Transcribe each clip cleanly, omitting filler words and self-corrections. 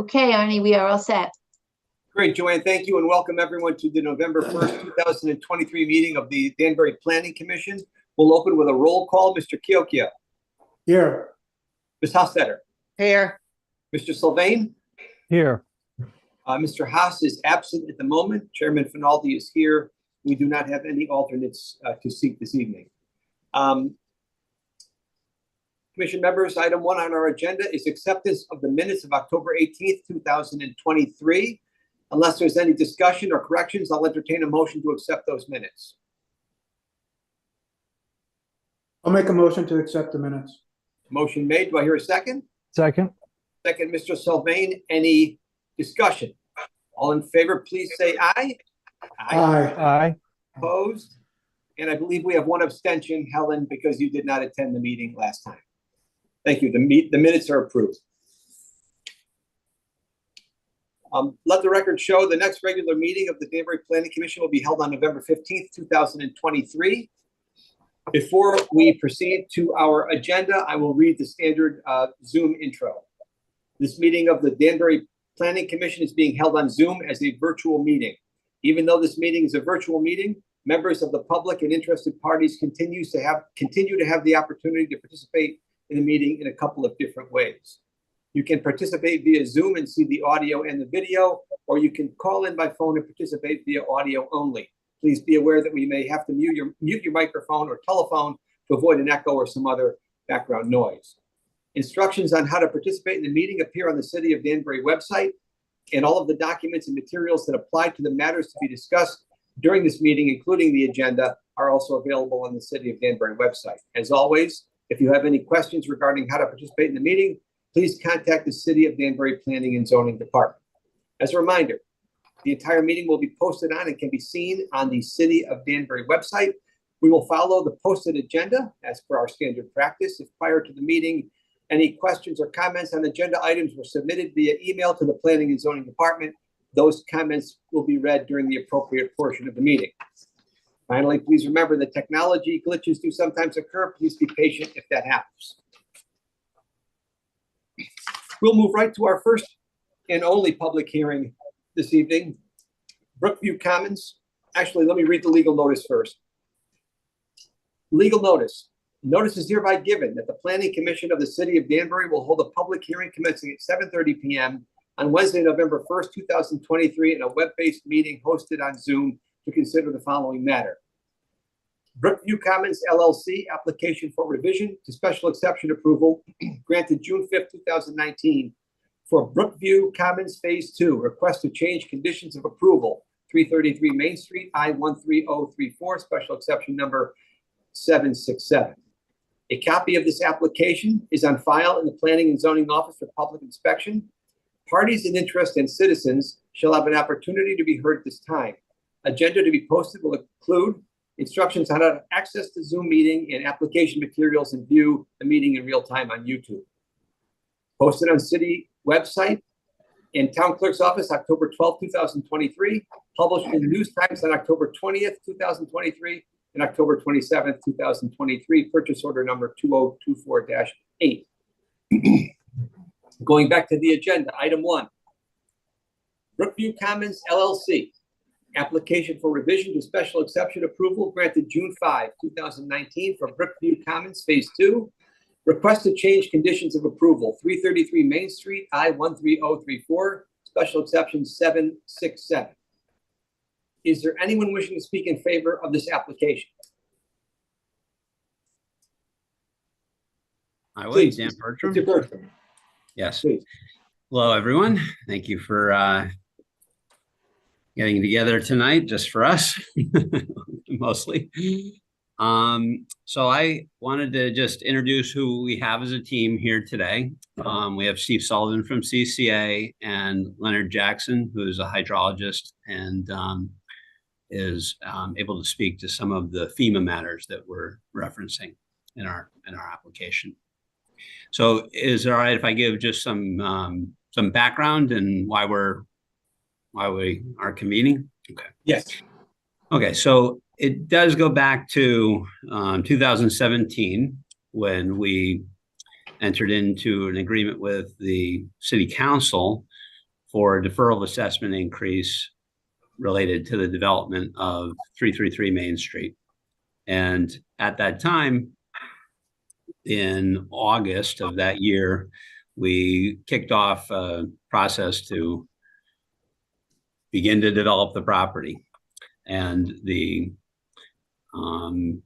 Okay, Arnie, we are all set. Great, Joanne. Thank you and welcome everyone to the November 1st, 2023 meeting of the Danbury Planning Commission. We'll open with a roll call. Mr. Kiokio. Here. Ms. Hofstetter. Here. Mr. Sylvain. Here. Mr. Haas is absent at the moment. Chairman Finaldi is here. We do not have any alternates to seek this evening. Commission members, item 1 on our agenda is acceptance of the minutes of October 18th, 2023. Unless there's any discussion or corrections, I'll entertain a motion to accept those minutes. I'll make a motion to accept the minutes. Motion made. Do I hear a second? Second. Second, Mr. Sylvain. Any discussion? All in favor, please say aye. Aye. Opposed? And I believe we have one abstention, Helen, because you did not attend the meeting last time. Thank you. The minutes are approved. Let the record show the next regular meeting of the Danbury Planning Commission will be held on November 15th, 2023. Before we proceed to our agenda, I will read the standard Zoom intro. This meeting of the Danbury Planning Commission is being held on Zoom as a virtual meeting. Even though this meeting is a virtual meeting, members of the public and interested parties continue to have the opportunity to participate in the meeting in a couple of different ways. You can participate via Zoom and see the audio and the video, or you can call in by phone and participate via audio only. Please be aware that we may have to mute your microphone or telephone to avoid an echo or some other background noise. Instructions on how to participate in the meeting appear on the City of Danbury website, and all of the documents and materials that apply to the matters to be discussed during this meeting, including the agenda, are also available on the City of Danbury website. As always, if you have any questions regarding how to participate in the meeting, please contact the City of Danbury Planning and Zoning Department. As a reminder, the entire meeting will be posted on and can be seen on the City of Danbury website. We will follow the posted agenda as per our standard practice. If prior to the meeting, any questions or comments on agenda items were submitted via email to the Planning and Zoning Department, those comments will be read during the appropriate portion of the meeting. Finally, please remember that technology glitches do sometimes occur. Please be patient if that happens. We'll move right to our first and only public hearing this evening, Brookview Commons. Actually, let me read the legal notice first. Legal notice. Notice is hereby given that the Planning Commission of the City of Danbury will hold a public hearing commencing at 7:30 p.m. on Wednesday, November 1st, 2023, in a web-based meeting hosted on Zoom to consider the following matter. Brookview Commons LLC application for revision to special exception approval granted June 5th, 2019 for Brookview Commons Phase 2, request to change conditions of approval, 333 Main Street, I-13034, special exception number 767. A copy of this application is on file in the Planning and Zoning Office for public inspection. Parties in interest and citizens shall have an opportunity to be heard at this time. Agenda to be posted will include instructions on how to access the Zoom meeting and application materials and view the meeting in real time on YouTube. Posted on City website and Town Clerk's Office, October 12, 2023. Published in the News Times on October 20th, 2023 and October 27th, 2023. Purchase order number 2024-8. Going back to the agenda, item 1. Brookview Commons LLC. Application for revision to special exception approval granted June 5, 2019 for Brookview Commons Phase 2. Request to change conditions of approval, 333 Main Street, I-13034, special exception 767. Is there anyone wishing to speak in favor of this application? I would, Please, Dan Bertram. Mr. Bertram. Yes. Please. Hello, everyone. Thank you for getting together tonight just for us, mostly. So I wanted to just introduce who we have as a team here today. We have Steve Sullivan from CCA and Leonard Jackson, who is a hydrologist and is able to speak to some of the FEMA matters that we're referencing in our application. So is it all right if I give just some background and why we are convening? Okay. Yes. Okay, so it does go back to 2017 when we entered into an agreement with the city council for a deferral of assessment increase related to the development of 333 Main Street. And at that time, in August of that year, we kicked off a process to begin to develop the property. And the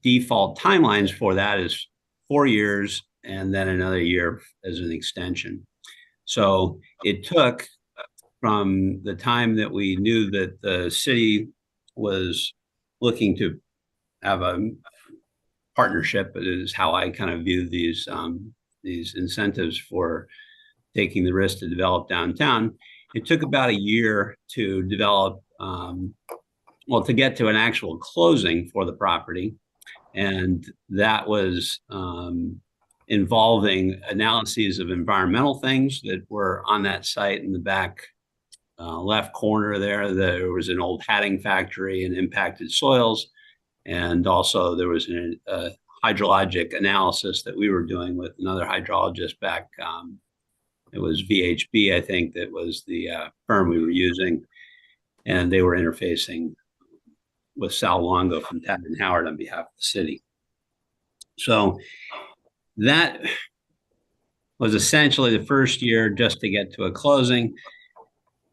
default timelines for that is 4 years and then another year as an extension. So it took from the time that we knew that the city was looking to have a partnership, is how I kind of view these incentives for taking the risk to develop downtown. It took about a year to develop, well, to get to an actual closing for the property. And that was involving analyses of environmental things that were on that site. In the back left corner there was an old hatting factory and impacted soils. And also there was a hydrologic analysis that we were doing with another hydrologist back. It was VHB, I think, that was the firm we were using. And they were interfacing with Sal Longo from Tappan Howard on behalf of the city. So that was essentially the first year just to get to a closing.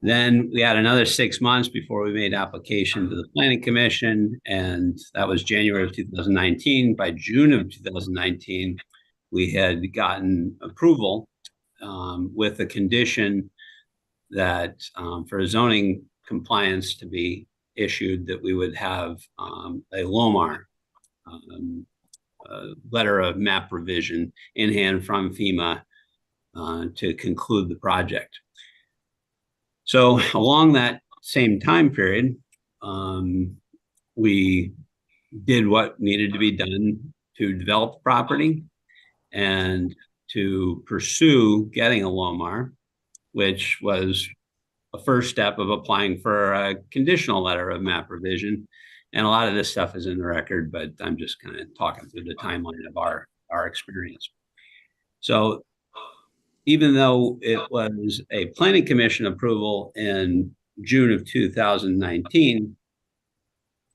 Then we had another 6 months before we made application to the Planning Commission, and that was January of 2019. By June of 2019, we had gotten approval with the condition that for zoning compliance to be issued, that we would have a LOMAR, letter of map revision in hand from FEMA to conclude the project. So along that same time period, we did what needed to be done to develop the property and to pursue getting a LOMAR, which was a first step of applying for a conditional letter of map revision. And a lot of this stuff is in the record, but I'm just kind of talking through the timeline of our experience. So even though it was a Planning Commission approval in June of 2019,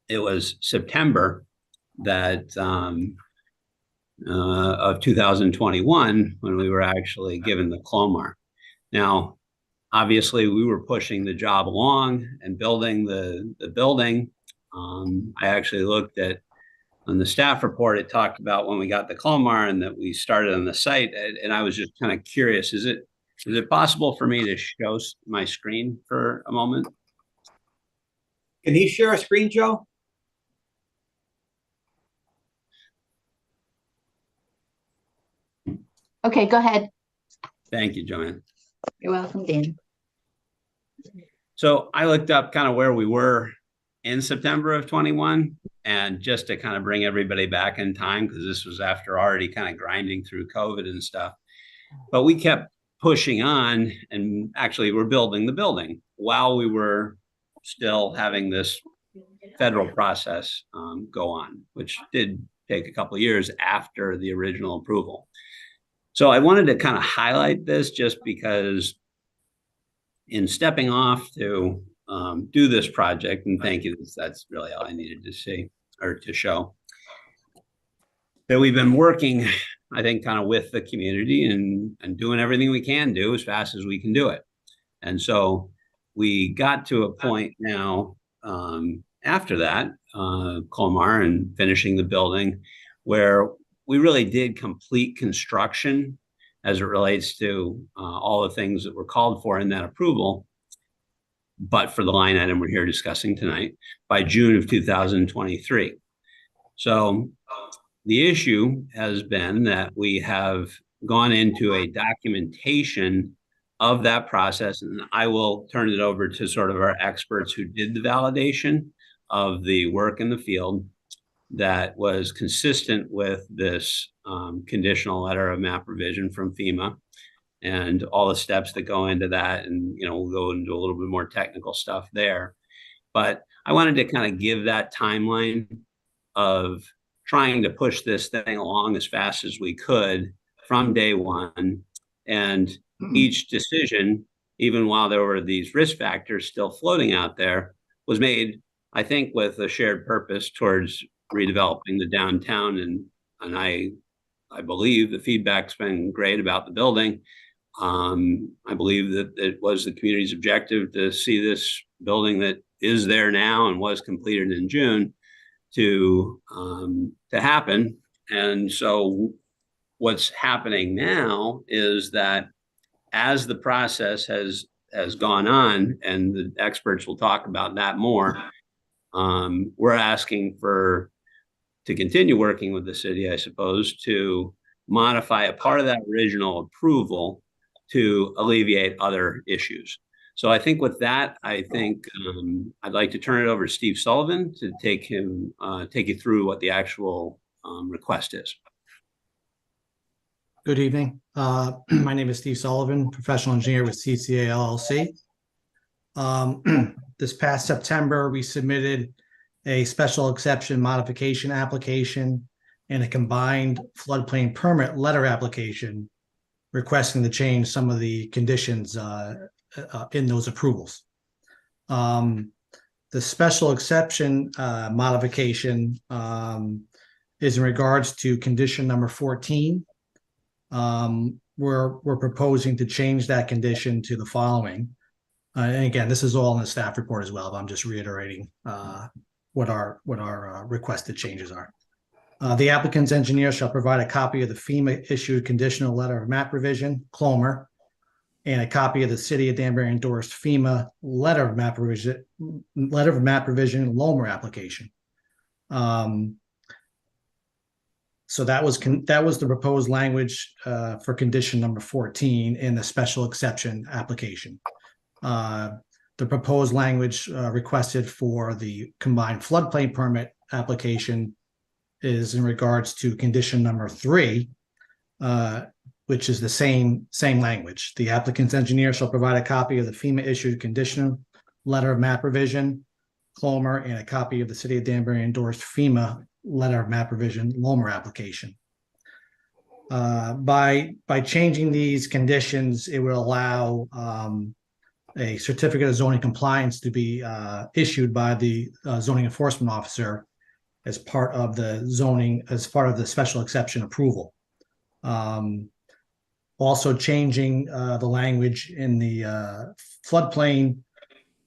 it was September that of 2021 when we were actually given the CLOMAR. Now, obviously, we were pushing the job along and building the building. I actually looked at, on the staff report, it talked about when we got the CLOMAR and that we started on the site. And I was just kind of curious, is it possible for me to show my screen for a moment? Can he share a screen, Joe? Okay, go ahead. Thank you, Joanne. You're welcome, Dan. So I looked up kind of where we were in September of 21, and just to kind of bring everybody back in time, because this was after already kind of grinding through COVID and stuff. But we kept pushing on, and actually we're building the building while we were still having this federal process go on, which did take a couple of years after the original approval. So I wanted to kind of highlight this just because in stepping off to do this project, and thank you, that's really all I needed to see or to show, that we've been working, I think, kind of with the community and doing everything we can do as fast as we can do it. And so we got to a point now after that, CLOMAR and finishing the building, where we really did complete construction as it relates to all the things that were called for in that approval, but for the line item we're here discussing tonight, by June of 2023. So the issue has been that we have gone into a documentation of that process, and I will turn it over to sort of our experts who did the validation of the work in the field that was consistent with this conditional letter of map revision from FEMA and all the steps that go into that. And, you know, we'll go into a little bit more technical stuff there. But I wanted to kind of give that timeline of trying to push this thing along as fast as we could from day one. And each decision even while there were these risk factors still floating out there, was made, I think, with a shared purpose towards redeveloping the downtown. And I believe the feedback's been great about the building. I believe that it was the community's objective to see this building that is there now and was completed in June to happen. And so what's happening now is that as the process has gone on, and the experts will talk about that more, we're asking to continue working with the city, I suppose, to modify a part of that original approval to alleviate other issues. So I think with that, I'd like to turn it over to Steve Sullivan to take you through what the actual request is. Good evening. My name is Steve Sullivan, professional engineer with CCA LLC. This past September, we submitted a special exception modification application and a combined floodplain permit letter application requesting to change some of the conditions in those approvals. The special exception modification is in regards to condition number 14. We're proposing to change that condition to the following. And again, this is all in the staff report as well, but I'm just reiterating what our requested changes are. The applicant's engineer shall provide a copy of the FEMA issued conditional letter of map revision, CLOMR, and a copy of the City of Danbury endorsed FEMA letter of map revision, LOMR application. So that was the proposed language for condition number 14 in the special exception application. The proposed language requested for the combined floodplain permit application is in regards to condition number 3, which is the same language. The applicant's engineer shall provide a copy of the FEMA issued conditional letter of map revision, CLOMR, and a copy of the City of Danbury endorsed FEMA letter of map revision, LOMR application. By changing these conditions, it will allow a certificate of zoning compliance to be issued by the zoning enforcement officer as part of the special exception approval. Also changing the language in the floodplain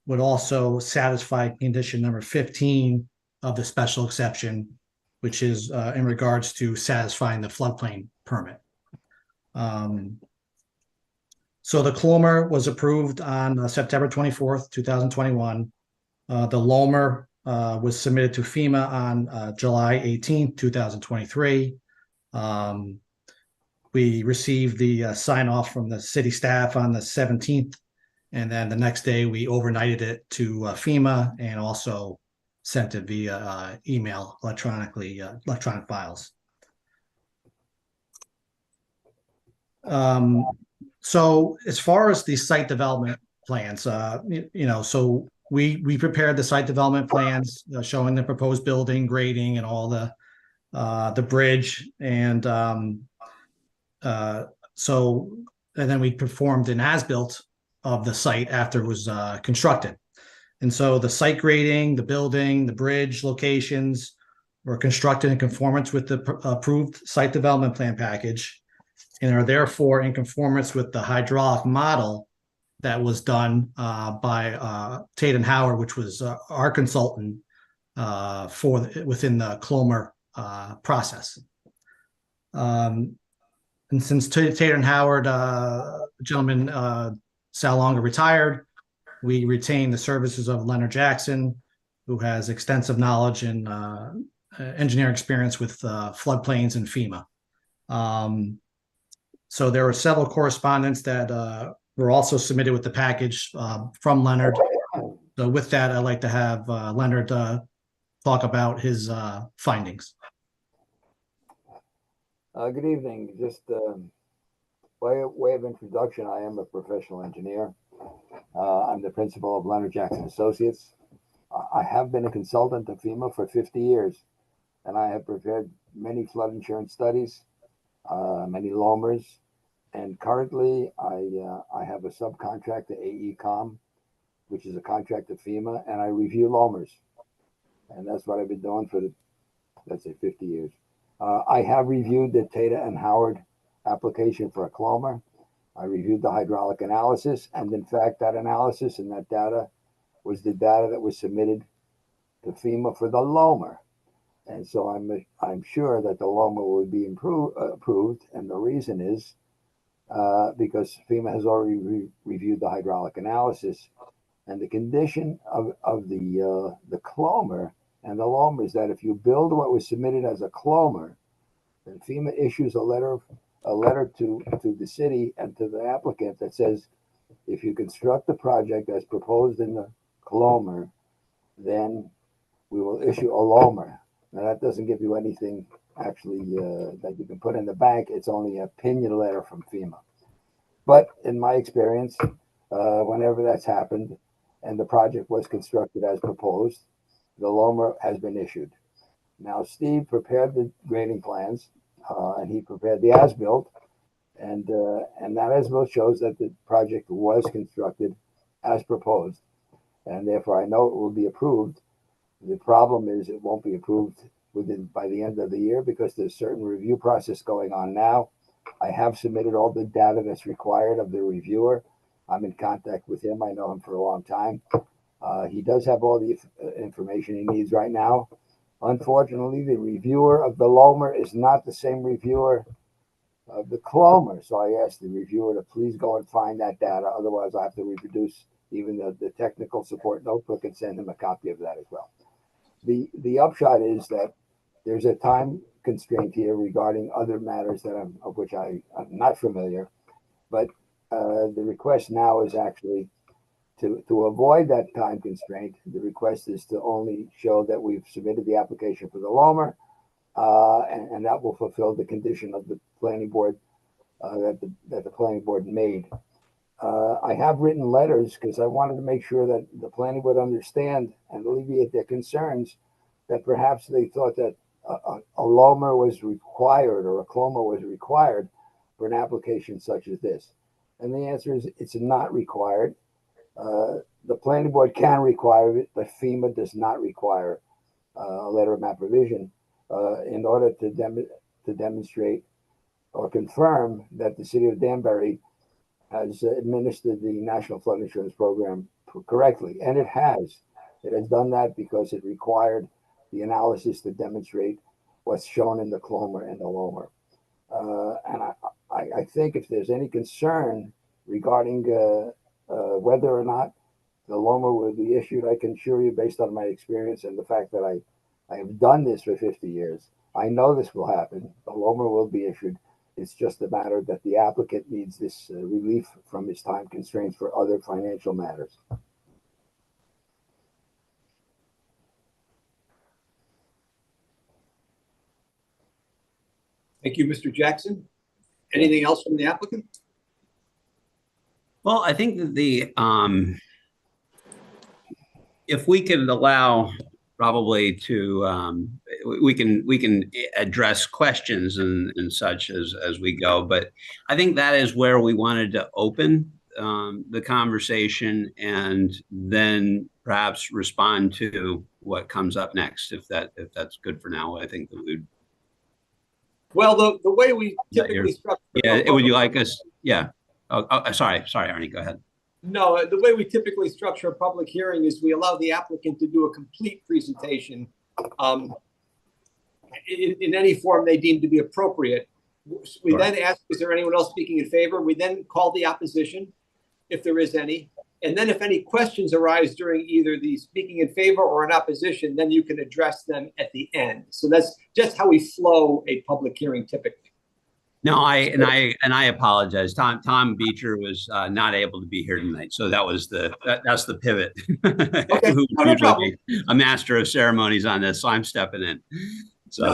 would also satisfy condition number 15 of the special exception, which is in regards to satisfying the floodplain permit. So the CLOMR was approved on September 24th, 2021. The LOMR was submitted to FEMA on July 18th, 2023. We received the sign off from the city staff on the 17th. And then the next day we overnighted it to FEMA and also sent it via email, electronic files. So as far as the site development plans, so we prepared the site development plans showing the proposed building, grading, and all the bridge, and then we performed an as-built of the site after it was constructed. And so the site grading, the building, the bridge locations were constructed in conformance with the approved site development plan package and are therefore in conformance with the hydraulic model that was done by Tate and Howard, which was our consultant within the CLOMR process. And since Tate and Howard, gentleman Sal Longa retired, we retained the services of Leonard Jackson, who has extensive knowledge and engineering experience with floodplains and FEMA. So there were several correspondence that were also submitted with the package from Leonard. So with that, I'd like to have Leonard talk about his findings. Good evening. Just by way of introduction, I am a professional engineer. I'm the principal of Leonard Jackson Associates. I have been a consultant to FEMA for 50 years, and I have prepared many flood insurance studies, many LOMRs, And currently, I have a subcontract to AECom, which is a contract to FEMA, and I review LOMRs. And that's what I've been doing for let's say 50 years. I have reviewed the Tata and Howard application for a CLOMR. I reviewed the hydraulic analysis, and in fact, that analysis and that data was the data that was submitted to FEMA for the LOMR. And so I'm sure that the LOMR will be approved, and the reason is because FEMA has already reviewed the hydraulic analysis, and the condition of the CLOMR and the LOMR is that if you build what was submitted as a CLOMR, then FEMA issues a letter to the city and to the applicant that says, if you construct the project as proposed in the CLOMR, then we will issue a LOMR. Now that doesn't give you anything actually that you can put in the bank. It's only an opinion letter from FEMA. But in my experience, whenever that's happened and the project was constructed as proposed, the LOMR has been issued. Now, Steve prepared the grading plans and he prepared the as-built, and that as-built shows that the project was constructed as proposed, and therefore I know it will be approved. The problem is it won't be approved by the end of the year because there's certain review process going on now. I have submitted all the data that's required of the reviewer. I'm in contact with him. I know him for a long time. He does have all the information he needs right now. Unfortunately, the reviewer of the LOMR is not the same reviewer of the CLOMR. So I asked the reviewer to please go and find that data. Otherwise, I have to reproduce even the technical support notebook and send him a copy of that as well. The upshot is that there's a time constraint here regarding other matters of which I'm not familiar, but the request now is actually to avoid that time constraint. The request is to only show that we've submitted the application for the LOMR, and that will fulfill the condition of the planning board that the planning board made. I have written letters because I wanted to make sure that the planning would understand and alleviate their concerns that perhaps they thought that a LOMR was required or a CLOMR was required for an application such as this. And the answer is it's not required. The planning board can require it, but FEMA does not require a letter of map revision in order to demonstrate or confirm that the city of Danbury has administered the National Flood Insurance Program correctly. And it has. It has done that because it required the analysis to demonstrate what's shown in the CLOMR and the LOMR. And I think if there's any concern regarding whether or not the LOMR will be issued, I can assure you, based on my experience and the fact that I have done this for 50 years, I know this will happen. The LOMR will be issued. It's just a matter that the applicant needs this relief from his time constraints for other financial matters. Thank you, Mr. Jackson. Anything else from the applicant? Well, I think that if we could allow probably to, we can address questions and such as we go, but I think that is where we wanted to open the conversation and then perhaps respond to what comes up next, if that's good for now. I think that we would. Well, the way we typically structure. Yeah, would you like us? Yeah. Oh, sorry, Arnie, go ahead. No, the way we typically structure a public hearing is we allow the applicant to do a complete presentation in any form they deem to be appropriate. We then ask, is there anyone else speaking in favor? We then call the opposition, if there is any. And then if any questions arise during either the speaking in favor or in opposition, then you can address them at the end. So that's just how we flow a public hearing typically. No, I apologize. Tom Beecher was not able to be here tonight, so that was that's the pivot. Okay, no problem. A master of ceremonies on this, so I'm stepping in. So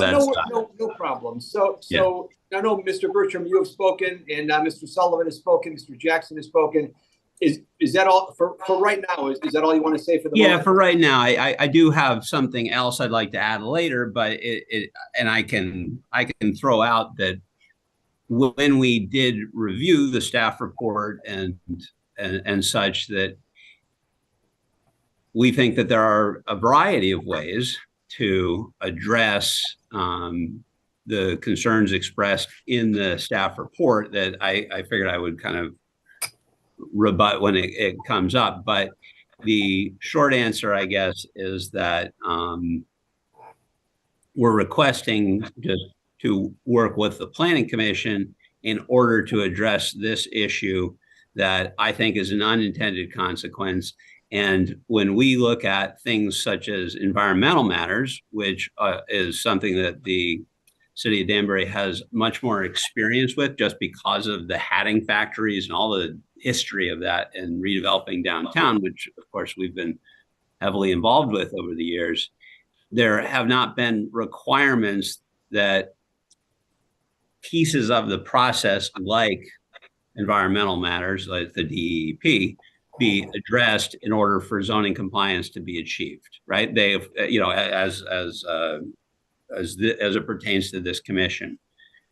no problem. So I know Mr. Bertram, you have spoken, and Mr. Sullivan has spoken, Mr. Jackson has spoken. Is that all for right now? Is that all you want to say for the moment? For right now, I do have something else I'd like to add later, but and I can throw out that when we did review the staff report and such, that we think that there are a variety of ways to address the concerns expressed in the staff report that I figured I would kind of rebut when it comes up. But the short answer, I guess, is that we're requesting just to work with the Planning Commission in order to address this issue that I think is an unintended consequence. And when we look at things such as environmental matters, which is something that the city of Danbury has much more experience with just because of the hatting factories and all the history of that and redeveloping downtown, which of course we've been heavily involved with over the years, there have not been requirements that pieces of the process like environmental matters like the DEP be addressed in order for zoning compliance to be achieved, right? They've, you know, as it pertains to this commission.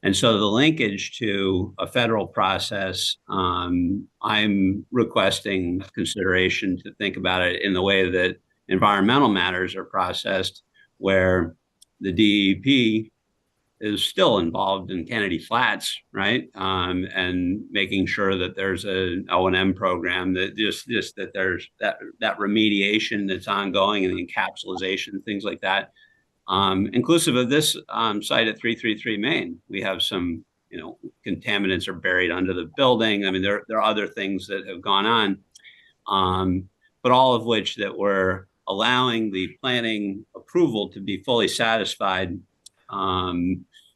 And so the linkage to a federal process, I'm requesting consideration to think about it in the way that environmental matters are processed, where the DEP is still involved in Kennedy Flats, right? And making sure that there's an O&M program, that just that there's that remediation that's ongoing and the encapsulation, things like that. Inclusive of this site at 333 Main, we have some, you know, contaminants are buried under the building. I mean, there are other things that have gone on, but all of which that we're allowing the planning approval to be fully satisfied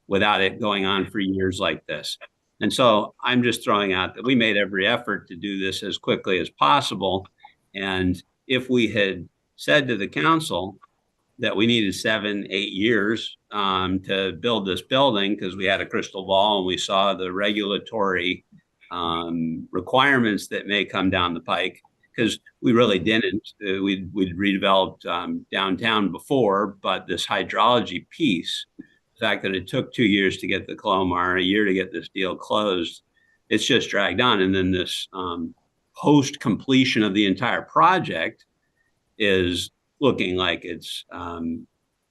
without it going on for years like this. And so I'm just throwing out that we made every effort to do this as quickly as possible. And if we had said to the council that we needed 7-8 years to build this building because we had a crystal ball and we saw the regulatory requirements that may come down the pike, because we really didn't. We'd redeveloped downtown before, but this hydrology piece, the fact that it took 2 years to get the Clomar, a year to get this deal closed, it's just dragged on. And then this post-completion of the entire project is looking like it's a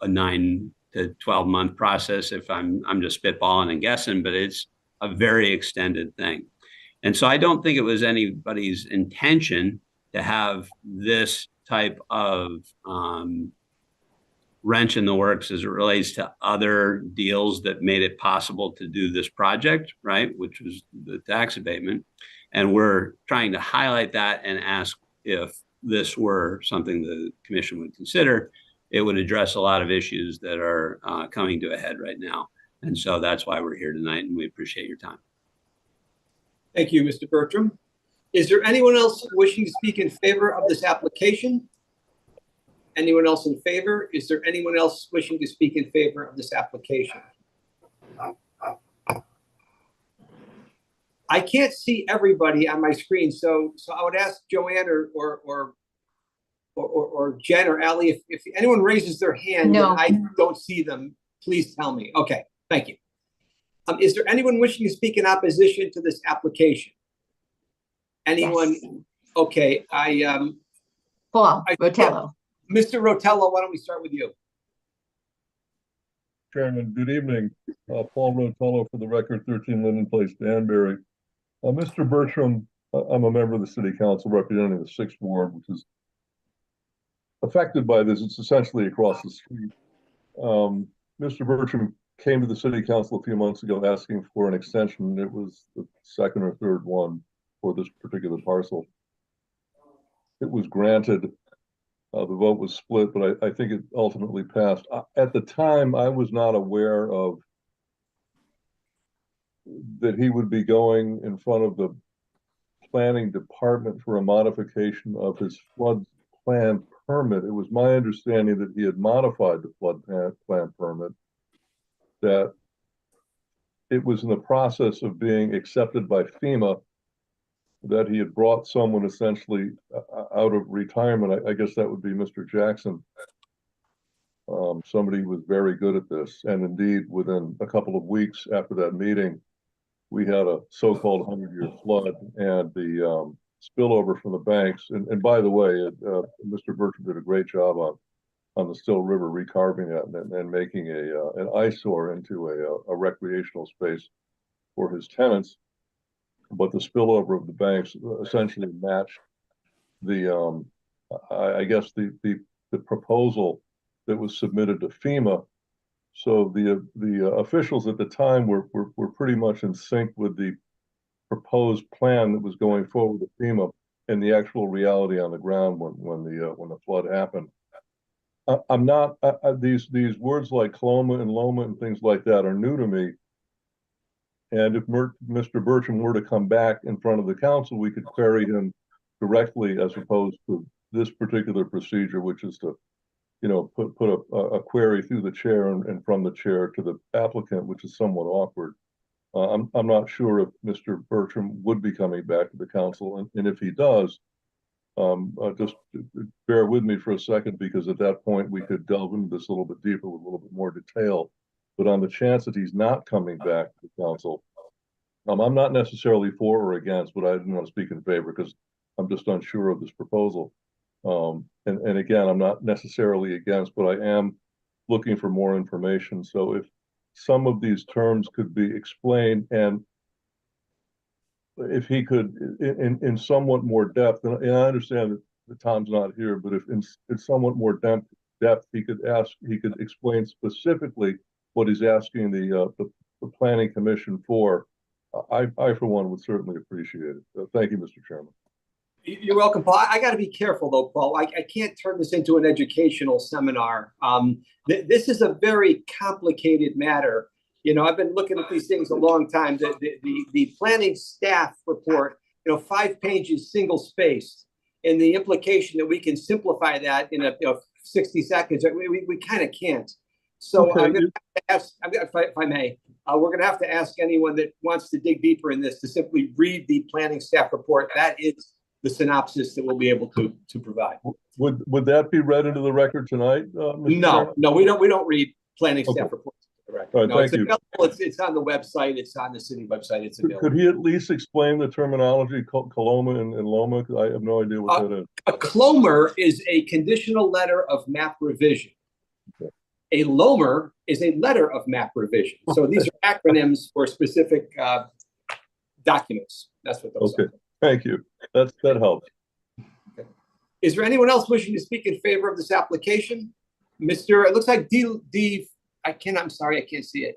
9 to 12 month process. If I'm just spitballing and guessing, but it's a very extended thing. And so I don't think it was anybody's intention to have this type of wrench in the works as it relates to other deals that made it possible to do this project, right? Which was the tax abatement. And we're trying to highlight that and ask if this were something the commission would consider, it would address a lot of issues that are coming to a head right now. And so that's why we're here tonight, and we appreciate your time. Thank you, Mr. Bertram. Is there anyone else wishing to speak in favor of this application? Anyone else in favor? Is there anyone else wishing to speak in favor of this application? I can't see everybody on my screen, so I would ask Joanne or Jen or Ali, if anyone raises their hand No. and I don't see them, please tell me. Okay, thank you. Is there anyone wishing to speak in opposition to this application? Anyone? Yes. Okay, Paul Rotello. Mr. Rotello, why don't we start with you? Chairman, good evening. Paul Rotello for the record, 13 Linden Place, Danbury. Mr. Bertram, I'm a member of the City Council representing the 6th Ward, which is affected by this. It's essentially across the street. Mr. Bertram came to the City Council a few months ago asking for an extension. It was the 2nd or 3rd one for this particular parcel. It was granted. The vote was split, but I think it ultimately passed. At the time, I was not aware of that he would be going in front of the planning department for a modification of his flood plan permit. It was my understanding that he had modified the flood plan permit, that it was in the process of being accepted by FEMA, that he had brought someone essentially out of retirement. I guess that would be Mr. Jackson. Somebody who was very good at this. And indeed, within a couple of weeks after that meeting, we had a so-called 100-year flood and the spillover from the banks. And by the way, Mr. Bertram did a great job on the Still River, recarving that and making an eyesore into a recreational space for his tenants. But the spillover of the banks essentially matched the, I guess the proposal that was submitted to FEMA. So the officials at the time were pretty much in sync with the proposed plan that was going forward with FEMA and the actual reality on the ground when the flood happened. I'm not these words like Coloma and Loma and things like that are new to me. And if Mr. Bertram were to come back in front of the council, we could query him directly as opposed to this particular procedure, which is to, you know, put a query through the chair and from the chair to the applicant, which is somewhat awkward. I'm not sure if Mr. Bertram would be coming back to the council, and if he does, just bear with me for a second, because at that point we could delve into this a little bit deeper with a little bit more detail. But on the chance that he's not coming back to the council, I'm not necessarily for or against, but I didn't want to speak in favor because I'm just unsure of this proposal. And again, I'm not necessarily against, but I am looking for more information. So if some of these terms could be explained, and if he could in somewhat more depth, and I understand that Tom's not here, but if in somewhat more depth he could explain specifically what he's asking the planning commission for, I for one would certainly appreciate it. Thank you, Mr. Chairman. You're welcome, Paul. I got to be careful though, Paul. I can't turn this into an educational seminar. This is a very complicated matter. You know, I've been looking at these things a long time. The planning staff report, you know, 5 pages, single spaced, and the implication that we can simplify that in 60 seconds, we kind of can't. So okay. I'm going to ask, if I may, we're going to have to ask anyone that wants to dig deeper in this to simply read the planning staff report. That is the synopsis that we'll be able to provide. Would that be read into the record tonight? No, we don't read planning staff reports into the record. Right, no, it's available. It's on the website. It's on the city website. It's available. Could he at least explain the terminology Coloma and Loma? Because I have no idea what that is. A Clomer is a conditional letter of map revision. Okay. A Lomer is a letter of map revision. So these are acronyms for specific documents. That's what those are. Thank you. That helps. Okay. Is there anyone else wishing to speak in favor of this application? Mr. It looks like I'm sorry, I can't see it.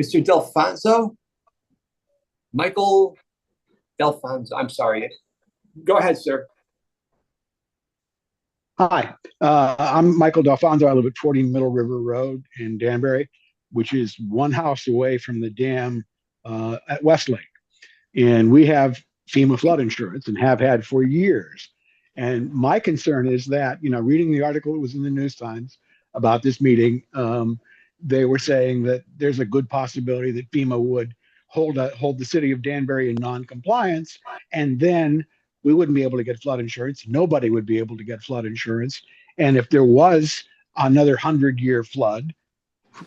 Mr. Delfonso? Michael Delfonso, I'm sorry. Go ahead, sir. Hi, I'm Michael Delfonso. I live at 40 Middle River Road in Danbury, which is one house away from the dam at Westlake. And we have FEMA flood insurance and have had for years. And my concern is that, you know, reading the article that was in the News Times about this meeting, they were saying that there's a good possibility that FEMA would hold the city of Danbury in non-compliance, and then we wouldn't be able to get flood insurance. Nobody would be able to get flood insurance. And if there was another 100-year flood,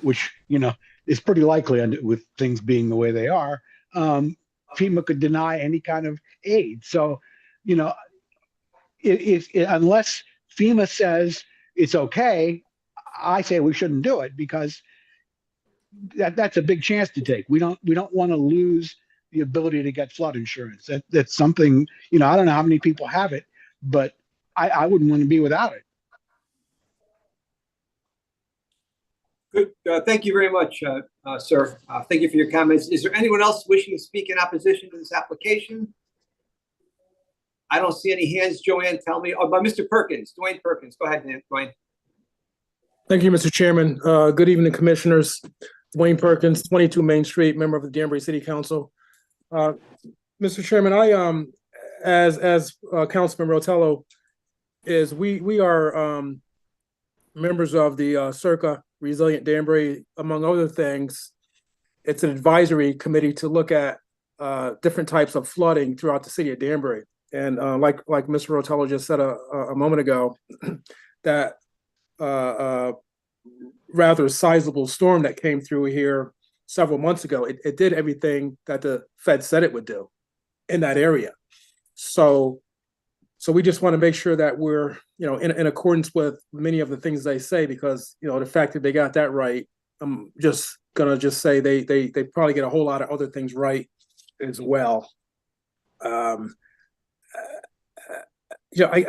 which, you know, is pretty likely with things being the way they are, FEMA could deny any kind of aid. So, you know, unless FEMA says it's okay, I say we shouldn't do it, because that's a big chance to take. We don't want to lose the ability to get flood insurance. That's something, you know, I don't know how many people have it, but I wouldn't want to be without it. Good. Thank you very much, sir. Thank you for your comments. Is there anyone else wishing to speak in opposition to this application? I don't see any hands. Joanne, tell me. Oh, by Mr. Perkins, Dwayne Perkins. Go ahead, Dwayne. Thank you, Mr. Chairman. Good evening, commissioners. Dwayne Perkins, 22 Main Street, member of the Danbury City Council. Mr. Chairman, I as Councilman Rotello is, we are members of the Circa Resilient Danbury. Among other things, it's an advisory committee to look at different types of flooding throughout the city of Danbury. And like Mr. Rotello just said a moment ago, that rather sizable storm that came through here several months ago, it did everything that the Fed said it would do in that area. So we just want to make sure that we're, in accordance with many of the things they say, because, the fact that they got that right, I'm just gonna say they probably get a whole lot of other things right as well. I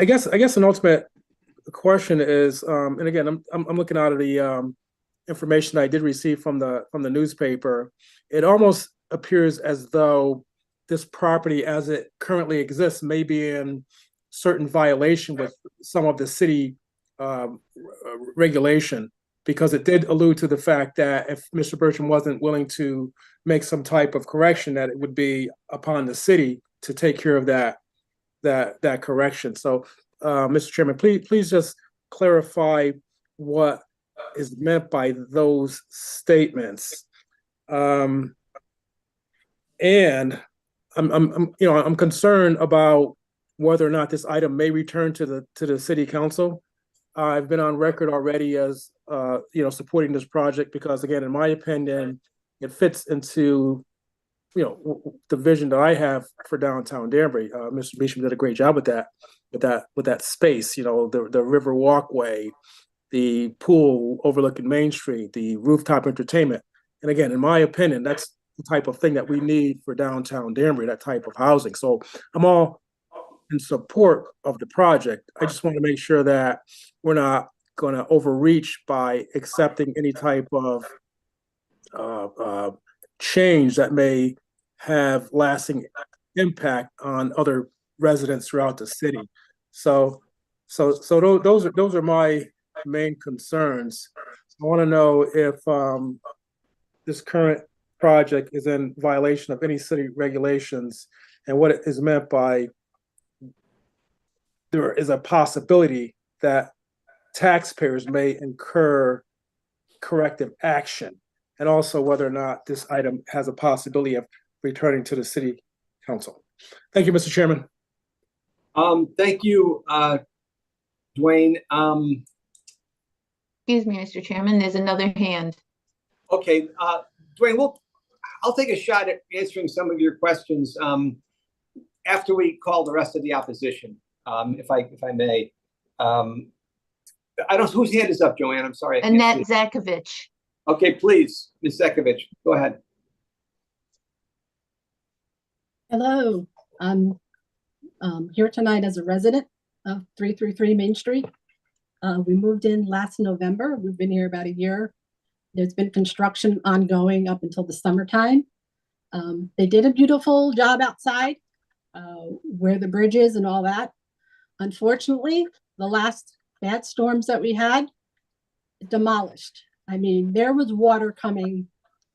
guess an ultimate question is, and again, I'm looking out of the information that I did receive from the newspaper. It almost appears as though this property, as it currently exists, may be in certain violation with some of the city regulation, because it did allude to the fact that if Mr. Bertram wasn't willing to make some type of correction, that it would be upon the city to take care of that correction. So, Mr. Chairman, please just clarify what is meant by those statements. And I'm concerned about whether or not this item may return to the city council. I've been on record already as supporting this project because, again, in my opinion, it fits into the vision that I have for downtown Danbury. Mr. Beecham did a great job with that space. The river walkway, the pool overlooking Main Street, the rooftop entertainment. And again, in my opinion, that's the type of thing that we need for downtown Danbury, that type of housing. So I'm all in support of the project. I just want to make sure that we're not going to overreach by accepting any type of change that may have lasting impact on other residents throughout the city. So those are my main concerns. I want to know if this current project is in violation of any city regulations, and what is meant by there is a possibility that taxpayers may incur corrective action, and also whether or not this item has a possibility of returning to the city council. Thank you, Mr. Chairman. Thank you, Dwayne. Excuse me, Mr. Chairman, there's another hand. Okay, Dwayne, I'll take a shot at answering some of your questions after we call the rest of the opposition, if I may. I don't. Whose hand is up, Joanne? I'm sorry. Annette Zakovich. Okay, please, Ms. Zakovich, go ahead. Hello, I'm here tonight as a resident of 333 Main Street. We moved in last November. We've been here about a year. There's been construction ongoing up until the summertime. They did a beautiful job outside where the bridge is and all that. Unfortunately, the last bad storms that we had demolished. I mean, there was water coming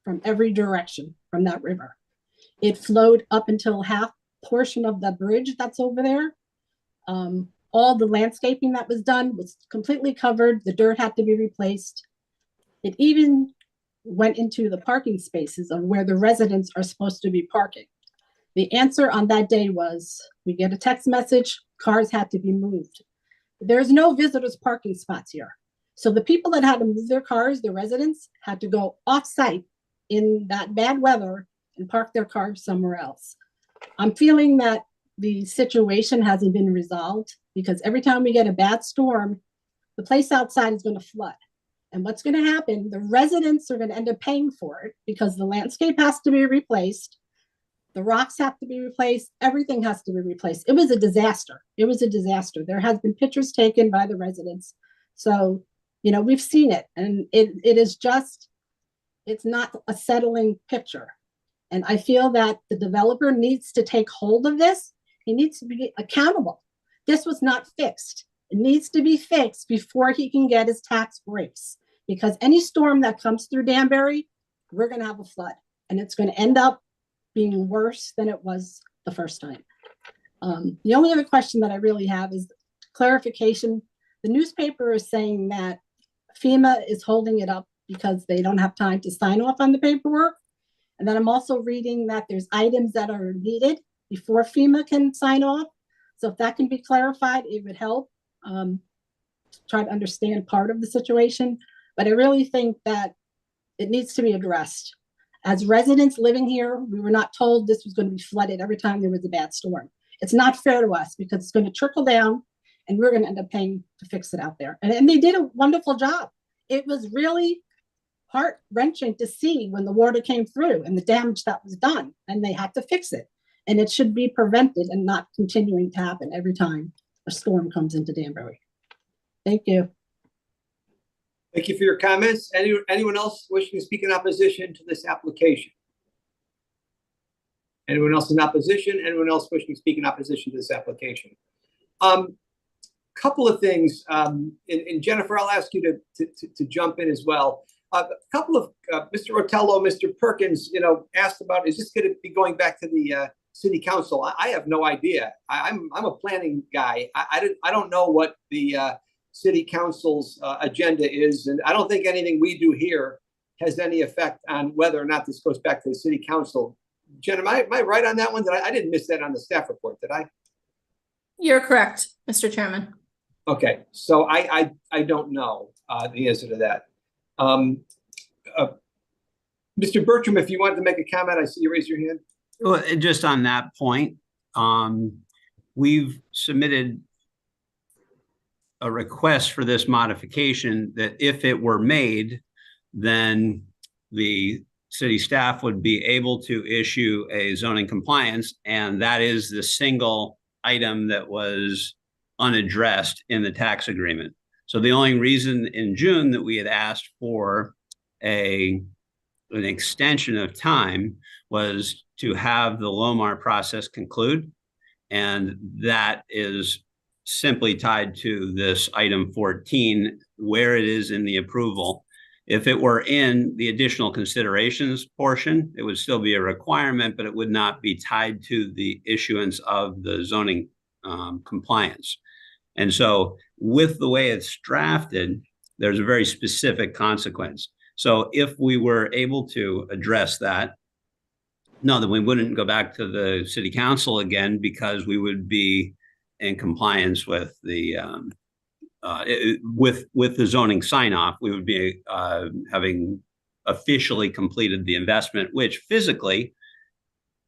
from every direction from that river. It flowed up until half portion of the bridge that's over there. All the landscaping that was done was completely covered. The dirt had to be replaced. It even went into the parking spaces of where the residents are supposed to be parking. The answer on that day was, we get a text message, cars had to be moved. There's no visitors parking spots here. So the people that had to move their cars, the residents, had to go off-site in that bad weather and park their cars somewhere else. I'm feeling that the situation hasn't been resolved because every time we get a bad storm, the place outside is going to flood. And what's going to happen, the residents are going to end up paying for it because the landscape has to be replaced. The rocks have to be replaced. Everything has to be replaced. It was a disaster. It was a disaster. There has been pictures taken by the residents. So, we've seen it, and it is just, it's not a settling picture. And I feel that the developer needs to take hold of this. He needs to be accountable. This was not fixed. It needs to be fixed before he can get his tax breaks, because any storm that comes through Danbury, we're going to have a flood, and it's going to end up being worse than it was the first time. The only other question that I really have is clarification. The newspaper is saying that FEMA is holding it up because they don't have time to sign off on the paperwork. And then I'm also reading that there's items that are needed before FEMA can sign off. So if that can be clarified, it would help try to understand part of the situation. But I really think that it needs to be addressed. As residents living here, we were not told this was going to be flooded every time there was a bad storm. It's not fair to us because it's going to trickle down and we're going to end up paying to fix it out there. And they did a wonderful job. It was really heart-wrenching to see when the water came through and the damage that was done, and they had to fix it. And it should be prevented and not continuing to happen every time a storm comes into Danbury. Thank you. Thank you for your comments. Anyone else wishing to speak in opposition to this application? Anyone else in opposition? Anyone else wishing to speak in opposition to this application? Couple of things, and Jennifer, I'll ask you to jump in as well. A couple of Mr. Rotello, Mr. Perkins, asked about, is this going to be going back to the city council? I have no idea. I'm a planning guy. I don't know what the city council's agenda is, and I don't think anything we do here has any effect on whether or not this goes back to the city council. Jen, am I right on that one? I didn't miss that on the staff report, did I? You're correct, Mr. Chairman. Okay, so I don't know the answer to that. Mr. Bertram, if you wanted to make a comment, I see you raise your hand. Well, just on that point, we've submitted a request for this modification that if it were made, then the city staff would be able to issue a zoning compliance, and that is the single item that was unaddressed in the tax agreement. So the only reason in June that we had asked for an extension of time was to have the LOMAR process conclude, and that is simply tied to this item 14, where it is in the approval. If it were in the additional considerations portion, it would still be a requirement, but it would not be tied to the issuance of the zoning compliance. And so with the way it's drafted, there's a very specific consequence. So if we were able to address that, no, then we wouldn't go back to the city council again, because we would be in compliance with the with the zoning sign off. We would be having officially completed the investment, which physically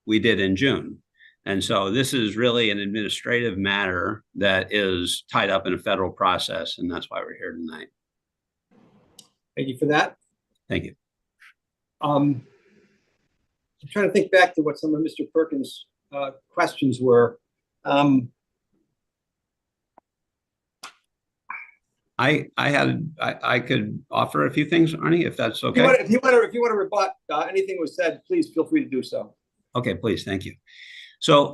we did in June. And so this is really an administrative matter that is tied up in a federal process, and that's why we're here tonight. Thank you for that. Thank you. I'm trying to think back to what some of Mr. Perkins' questions were. I could offer a few things, Arnie, if that's okay. If you want to rebut anything was said, please feel free to do so. Okay, please, thank you. So,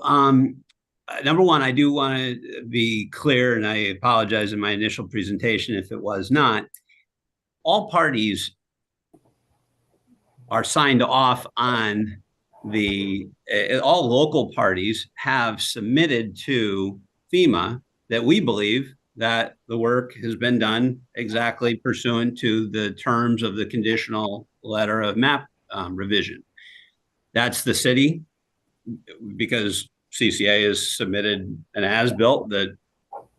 number one, I do want to be clear, and I apologize in my initial presentation if it was not. All parties are signed off on all local parties have submitted to FEMA that we believe that the work has been done exactly pursuant to the terms of the conditional letter of map revision. That's the city, because CCA has submitted an as-built that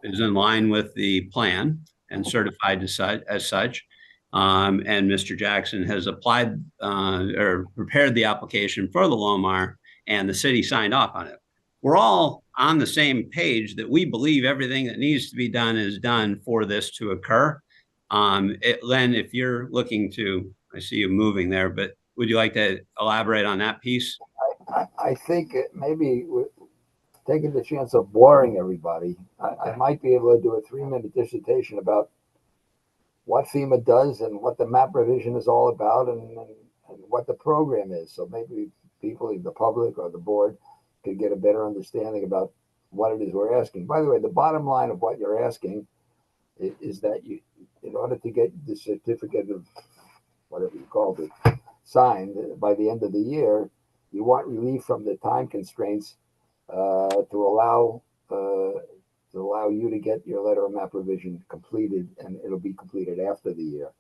is in line with the plan and certified as such. And Mr. Jackson has applied or prepared the application for the LOMAR, and the city signed off on it. We're all on the same page that we believe everything that needs to be done is done for this to occur. Len, if you're looking to, I see you moving there, but would you like to elaborate on that piece? I think maybe taking the chance of boring everybody, I might be able to do a 3-minute dissertation about what FEMA does and what the map revision is all about, and what the program is. So maybe people, the public or the board, could get a better understanding about what it is we're asking. By the way, the bottom line of what you're asking is that you, in order to get the certificate of whatever you called it signed by the end of the year, you want relief from the time constraints to allow you to get your letter of map revision completed, and it'll be completed after the year.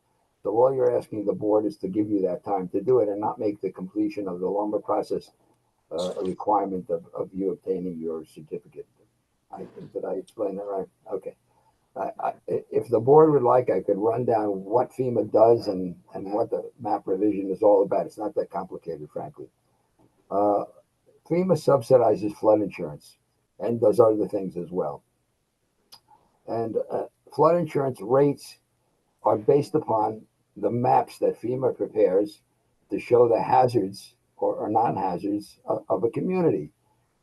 So all you're asking the board is to give you that time to do it and not make the completion of the LOMAR process a requirement of you obtaining your certificate. Did I explain that right? Okay. If the board would like, I could run down what FEMA does and what the map revision is all about. It's not that complicated, frankly. FEMA subsidizes flood insurance and does other things as well. And flood insurance rates are based upon the maps that FEMA prepares to show the hazards or non-hazards of a community.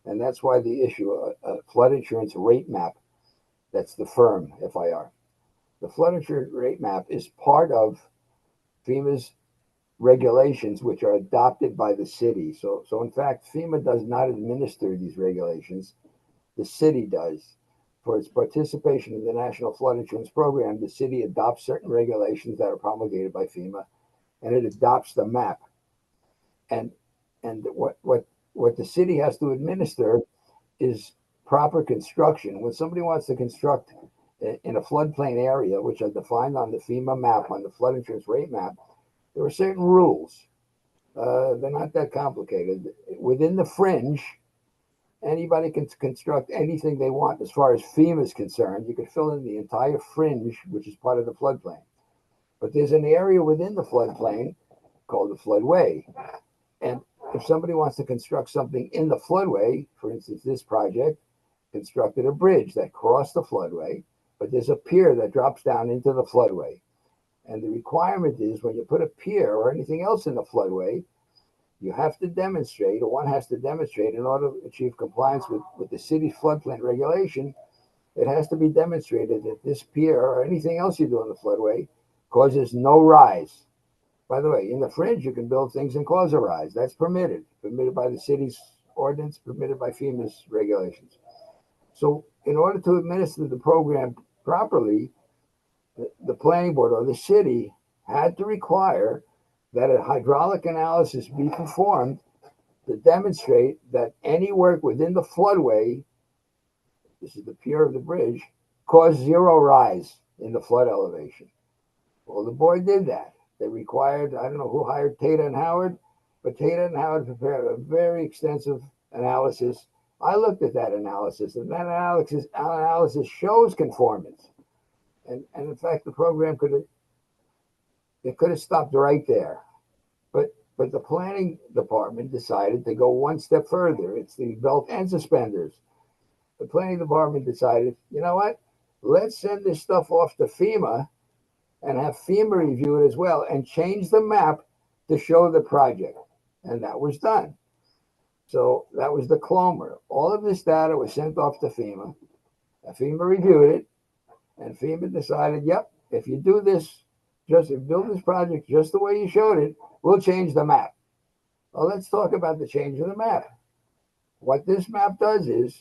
And that's why the issue a flood insurance rate map, that's the FIRM, F-I-R. The flood insurance rate map is part of FEMA's regulations, which are adopted by the city. So in fact, FEMA does not administer these regulations. The city does. For its participation in the National Flood Insurance Program, the city adopts certain regulations that are promulgated by FEMA, and it adopts the map. And what the city has to administer is proper construction. When somebody wants to construct in a floodplain area, which are defined on the FEMA map, on the flood insurance rate map, there are certain rules. They're not that complicated. Within the fringe, anybody can construct anything they want as far as FEMA is concerned. You can fill in the entire fringe, which is part of the floodplain. But there's an area within the floodplain called the floodway. And if somebody wants to construct something in the floodway, for instance, this project constructed a bridge that crossed the floodway, but there's a pier that drops down into the floodway. And the requirement is when you put a pier or anything else in the floodway, you have to demonstrate, or one has to demonstrate, in order to achieve compliance with the city's floodplain regulation, it has to be demonstrated that this pier or anything else you do in the floodway causes no rise. By the way, in the fringe, you can build things and cause a rise. That's permitted by the city's ordinance, permitted by FEMA's regulations. So in order to administer the program properly, the planning board or the city had to require that a hydraulic analysis be performed to demonstrate that any work within the floodway, this is the pier of the bridge, caused zero rise in the flood elevation. Well, the board did that. They required, I don't know who hired Tata and Howard, but Tata and Howard prepared a very extensive analysis. I looked at that analysis, and that analysis shows conformance. And in fact, the program could have stopped right there. But the planning department decided to go one step further. It's the belt and suspenders. The planning department decided, you know what? Let's send this stuff off to FEMA and have FEMA review it as well and change the map to show the project. And that was done. So that was the Clomer. All of this data was sent off to FEMA. FEMA reviewed it, and FEMA decided, yep, if you do this, if you build this project just the way you showed it, we'll change the map. Well, let's talk about the change of the map. What this map does is,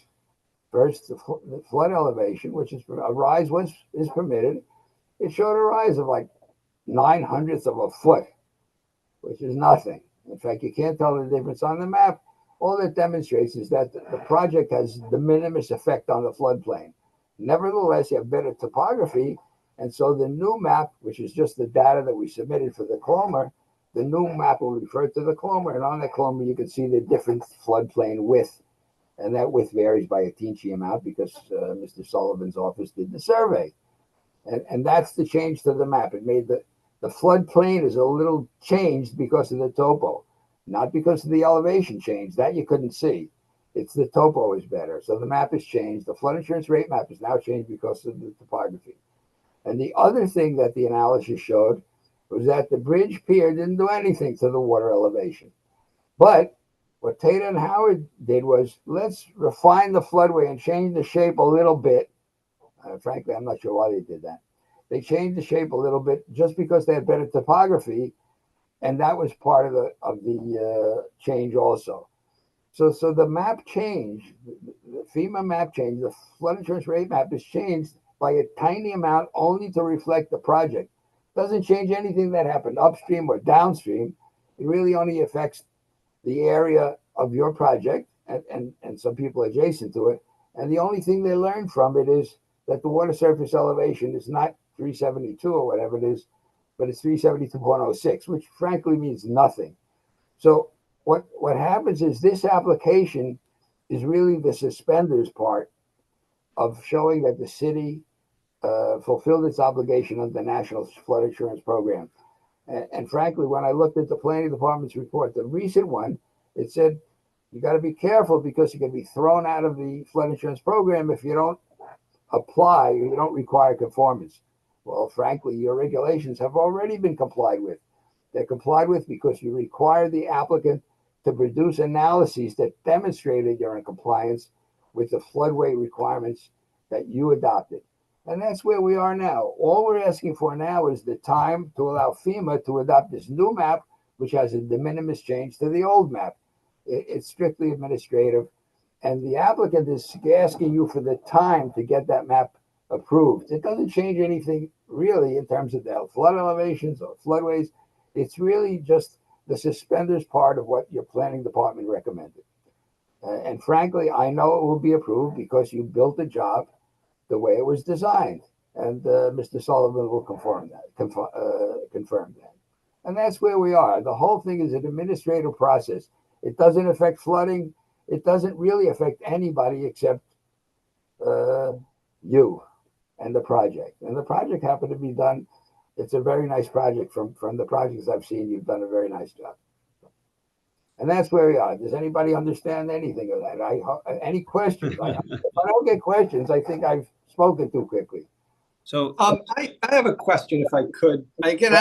first, the flood elevation, which is a rise is permitted. It showed a rise of like 9/100 of a foot, which is nothing. In fact, you can't tell the difference on the map. All it demonstrates is that the project has de minimis effect on the floodplain. Nevertheless, you have better topography. And so the new map, which is just the data that we submitted for the Clomer, the new map will refer to the Clomer. And on the Clomer, you can see the different floodplain width. And that width varies by a teensy amount because Mr. Sullivan's office did the survey. And that's the change to the map. It made the floodplain is a little changed because of the topo, not because of the elevation change. That you couldn't see. It's the topo is better. So the map is changed. The flood insurance rate map is now changed because of the topography. And the other thing that the analysis showed was that the bridge pier didn't do anything to the water elevation. But what Tata and Howard did was, let's refine the floodway and change the shape a little bit. Frankly, I'm not sure why they did that. They changed the shape a little bit just because they had better topography, and that was part of the change also. So the map changed, the FEMA map changed, the flood insurance rate map is changed by a tiny amount only to reflect the project. Doesn't change anything that happened upstream or downstream. It really only affects the area of your project and some people adjacent to it. And the only thing they learned from it is that the water surface elevation is not 372 or whatever it is, but it's 372.06, which frankly means nothing. So what happens is this application is really the suspenders part of showing that the city fulfilled its obligation under the National Flood Insurance Program. And frankly, when I looked at the planning department's report, the recent one, it said, you got to be careful because you can be thrown out of the flood insurance program if you don't apply, you don't require conformance. Well, frankly, your regulations have already been complied with. They're complied with because you require the applicant to produce analyses that demonstrated you're in compliance with the floodway requirements that you adopted. And that's where we are now. All we're asking for now is the time to allow FEMA to adopt this new map, which has a de minimis change to the old map. It's strictly administrative. And the applicant is asking you for the time to get that map approved. It doesn't change anything really in terms of the flood elevations or floodways. It's really just the suspenders part of what your planning department recommended. And frankly, I know it will be approved because you built the job the way it was designed. And Mr. Sullivan will confirm that. And that's where we are. The whole thing is an administrative process. It doesn't affect flooding. It doesn't really affect anybody except you and the project. And the project happened to be done. It's a very nice project. From the projects I've seen, you've done a very nice job. And that's where we are. Does anybody understand anything of that? Any questions? If I don't get questions, I think I've spoken too quickly. So I have a question, if I could. Again,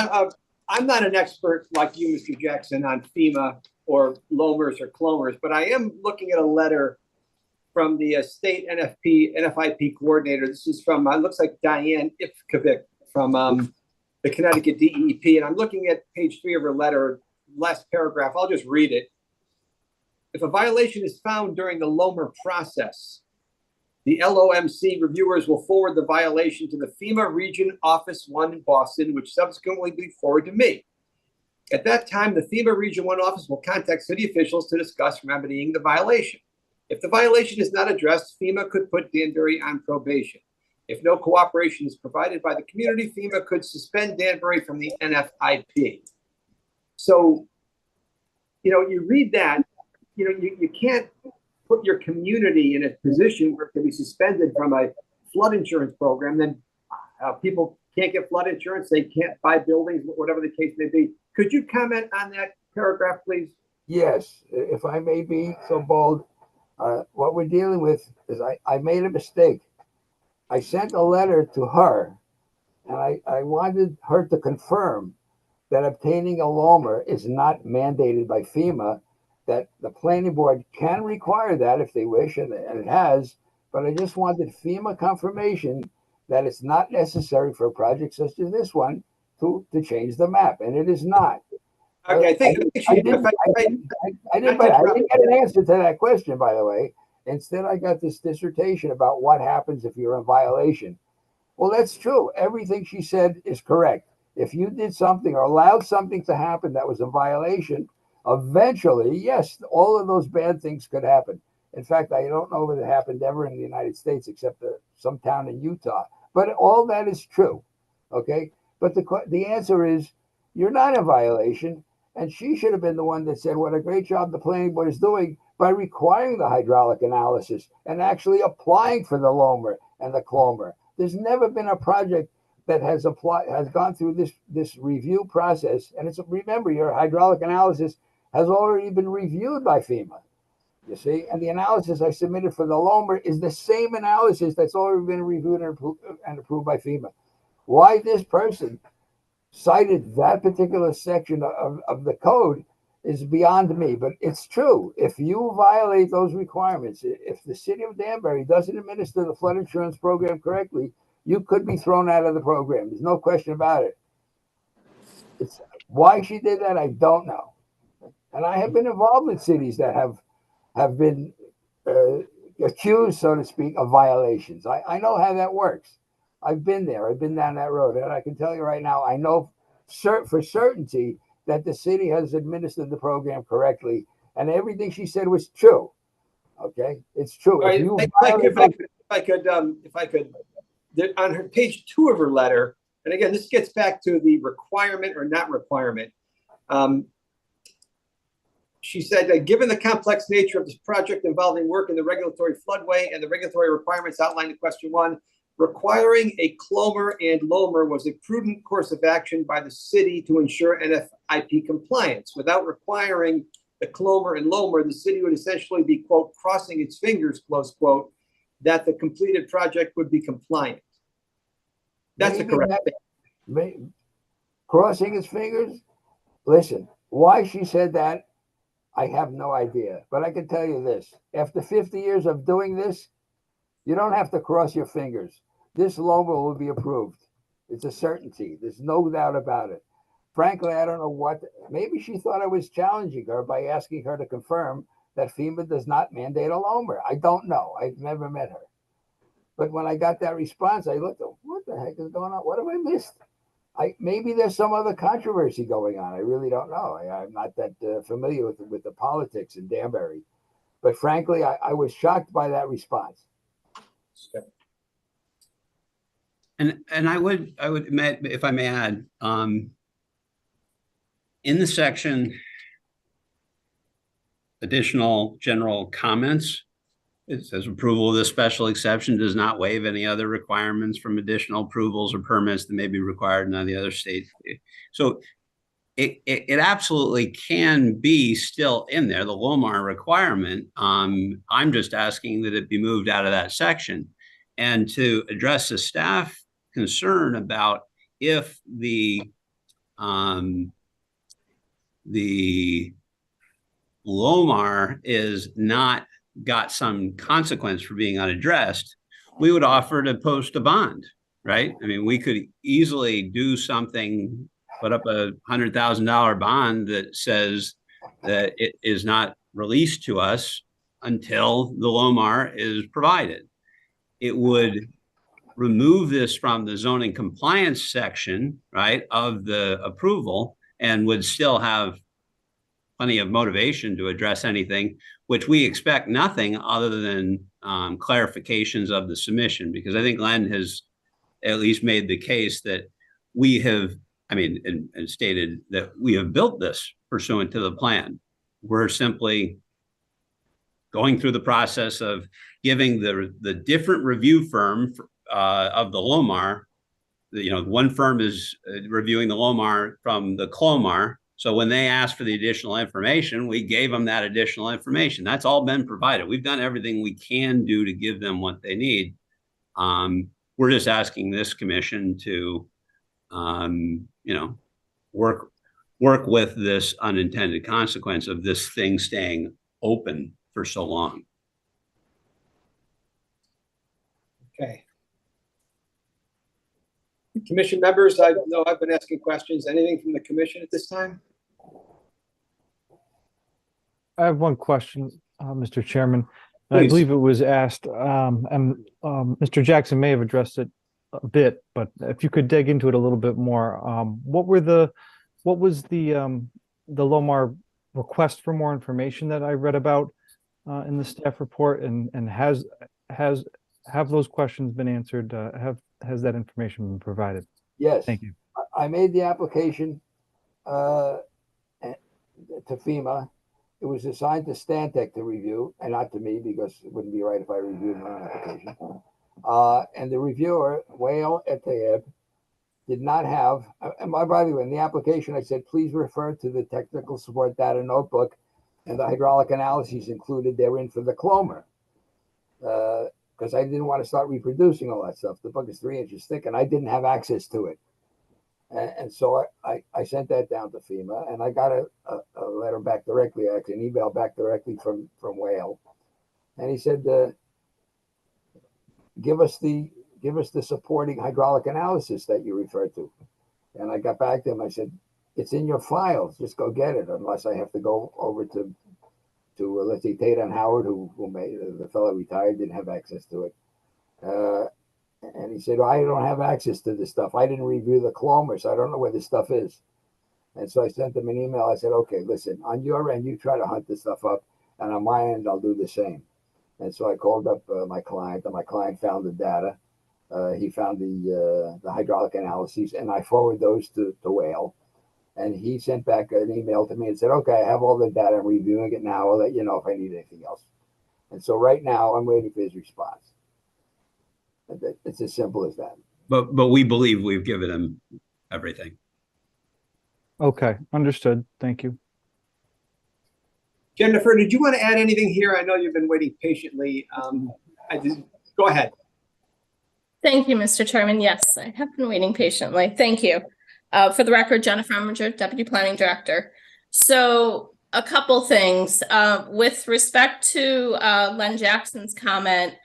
I'm not an expert like you, Mr. Jackson, on FEMA or LOMERS or CLOMERS, but I am looking at a letter from the state NFIP coordinator. This is from, looks like Diane Ipkovic from the Connecticut DEP. And I'm looking at page 3 of her letter, last paragraph. I'll just read it. If a violation is found during the LOMER process, the LOMC reviewers will forward the violation to the FEMA Region Office 1 in Boston, which subsequently will be forwarded to me. At that time, the FEMA Region 1 office will contact city officials to discuss remedying the violation. If the violation is not addressed, FEMA could put Danbury on probation. If no cooperation is provided by the community, FEMA could suspend Danbury from the NFIP. So, you read that, you can't put your community in a position where it can be suspended from a flood insurance program. Then people can't get flood insurance. They can't buy buildings, whatever the case may be. Could you comment on that paragraph, please? Yes, if I may be so bold. What we're dealing with is I made a mistake. I sent a letter to her, and I wanted her to confirm that obtaining a LOMER is not mandated by FEMA, that the planning board can require that if they wish, and it has, but I just wanted FEMA confirmation that it's not necessary for a project such as this one to change the map, and it is not. Okay, I didn't get an answer to that question, by the way. Instead, I got this dissertation about what happens if you're in violation. Well, that's true. Everything she said is correct. If you did something or allowed something to happen that was a violation, eventually, yes, all of those bad things could happen. In fact, I don't know if it happened ever in the United States except some town in Utah. But all that is true, okay? But the answer is you're not in violation, and she should have been the one that said what a great job the planning board is doing by requiring the hydraulic analysis and actually applying for the LOMER and the CLOMER. There's never been a project that has gone through this review process, and remember, your hydraulic analysis has already been reviewed by FEMA, you see, and the analysis I submitted for the LOMER is the same analysis that's already been reviewed and approved by FEMA. Why this person cited that particular section of the code is beyond me, but it's true. If you violate those requirements, if the city of Danbury doesn't administer the flood insurance program correctly, you could be thrown out of the program. There's no question about it. It's why she did that, I don't know. And I have been involved with cities that have been accused, so to speak, of violations. I know how that works. I've been there. I've been down that road. And I can tell you right now, I know for certainty that the city has administered the program correctly. And everything she said was true. Okay? It's true. Right, if I could, on her page 2 of her letter, and again, this gets back to the requirement or not requirement. She said that given the complex nature of this project involving work in the regulatory floodway and the regulatory requirements outlined in question 1, requiring a Clomer and Lomer was a prudent course of action by the city to ensure NFIP compliance. Without requiring the Clomer and Lomer, the city would essentially be, quote, crossing its fingers, close quote, that the completed project would be compliant. That's the correct thing. Crossing his fingers? Listen, why she said that, I have no idea. But I can tell you this. After 50 years of doing this, you don't have to cross your fingers. This Lomer will be approved. It's a certainty. There's no doubt about it. Frankly, I don't know what, maybe she thought I was challenging her by asking her to confirm that FEMA does not mandate a Lomer. I don't know. I've never met her. But when I got that response, I looked at, what the heck is going on? What have I missed? Maybe there's some other controversy going on. I really don't know. I'm not that familiar with the politics in Danbury. But frankly, I was shocked by that response. And I would, if I may add, in the section, additional general comments, it says approval of this special exception does not waive any other requirements from additional approvals or permits that may be required in any other state. So it absolutely can be still in there, the Lomar requirement. I'm just asking that it be moved out of that section. And to address the staff concern about if the Lomar is not got some consequence for being unaddressed, we would offer to post a bond, right? I mean, we could easily do something, put up a $100,000 bond that says that it is not released to us until the Lomar is provided. It would remove this from the zoning compliance section, right, of the approval, and would still have plenty of motivation to address anything, which we expect nothing other than clarifications of the submission, because I think Len has at least made the case that we have, and stated that we have built this pursuant to the plan. We're simply going through the process of giving the different review firm of the Lomar, one firm is reviewing the Lomar from the Clomar. So when they asked for the additional information, we gave them that additional information. That's all been provided. We've done everything we can do to give them what they need. We're just asking this commission to, work with this unintended consequence of this thing staying open for so long. Okay. Commission members, I know I've been asking questions. Anything from the commission at this time? I have one question, Mr. Chairman. Please. I believe it was asked, and Mr. Jackson may have addressed it a bit, but if you could dig into it a little bit more, what was the Lomar request for more information that I read about in the staff report, and have those questions been answered? Has that information been provided? Yes. Thank you. I made the application to FEMA. It was assigned to Stantec to review, and not to me, because it wouldn't be right if I reviewed my own application. And the reviewer, Whale et Taib, did not have, and by the way, in the application, I said, please refer to the technical support data notebook and the hydraulic analyses included therein for the Clomer. Because I didn't want to start reproducing all that stuff. The book is 3 inches thick, and I didn't have access to it. And so I sent that down to FEMA, and I got a letter back directly, actually an email back directly from Whale. And he said, give us the supporting hydraulic analysis that you referred to. And I got back to him. I said, it's in your files. Just go get it, unless I have to go over to let's say Tatum Howard, who made the fellow retired, didn't have access to it. And he said, I don't have access to this stuff. I didn't review the Clomer, so I don't know where this stuff is. And so I sent him an email. I said, okay, listen, on your end, you try to hunt this stuff up, and on my end, I'll do the same. And so I called up my client, and my client found the data. He found the hydraulic analyses, and I forwarded those to Whale. And he sent back an email to me and said, okay, I have all the data. I'm reviewing it now. I'll let you know if I need anything else. And so right now, I'm waiting for his response. It's as simple as that. But we believe we've given him everything. Okay, understood. Thank you. Jennifer, did you want to add anything here? I know you've been waiting patiently. Go ahead. Thank you, Mr. Chairman. Yes, I have been waiting patiently. Thank you. For the record, Jennifer Emminger, Deputy Planning Director. So a couple things. With respect to Len Jackson's comment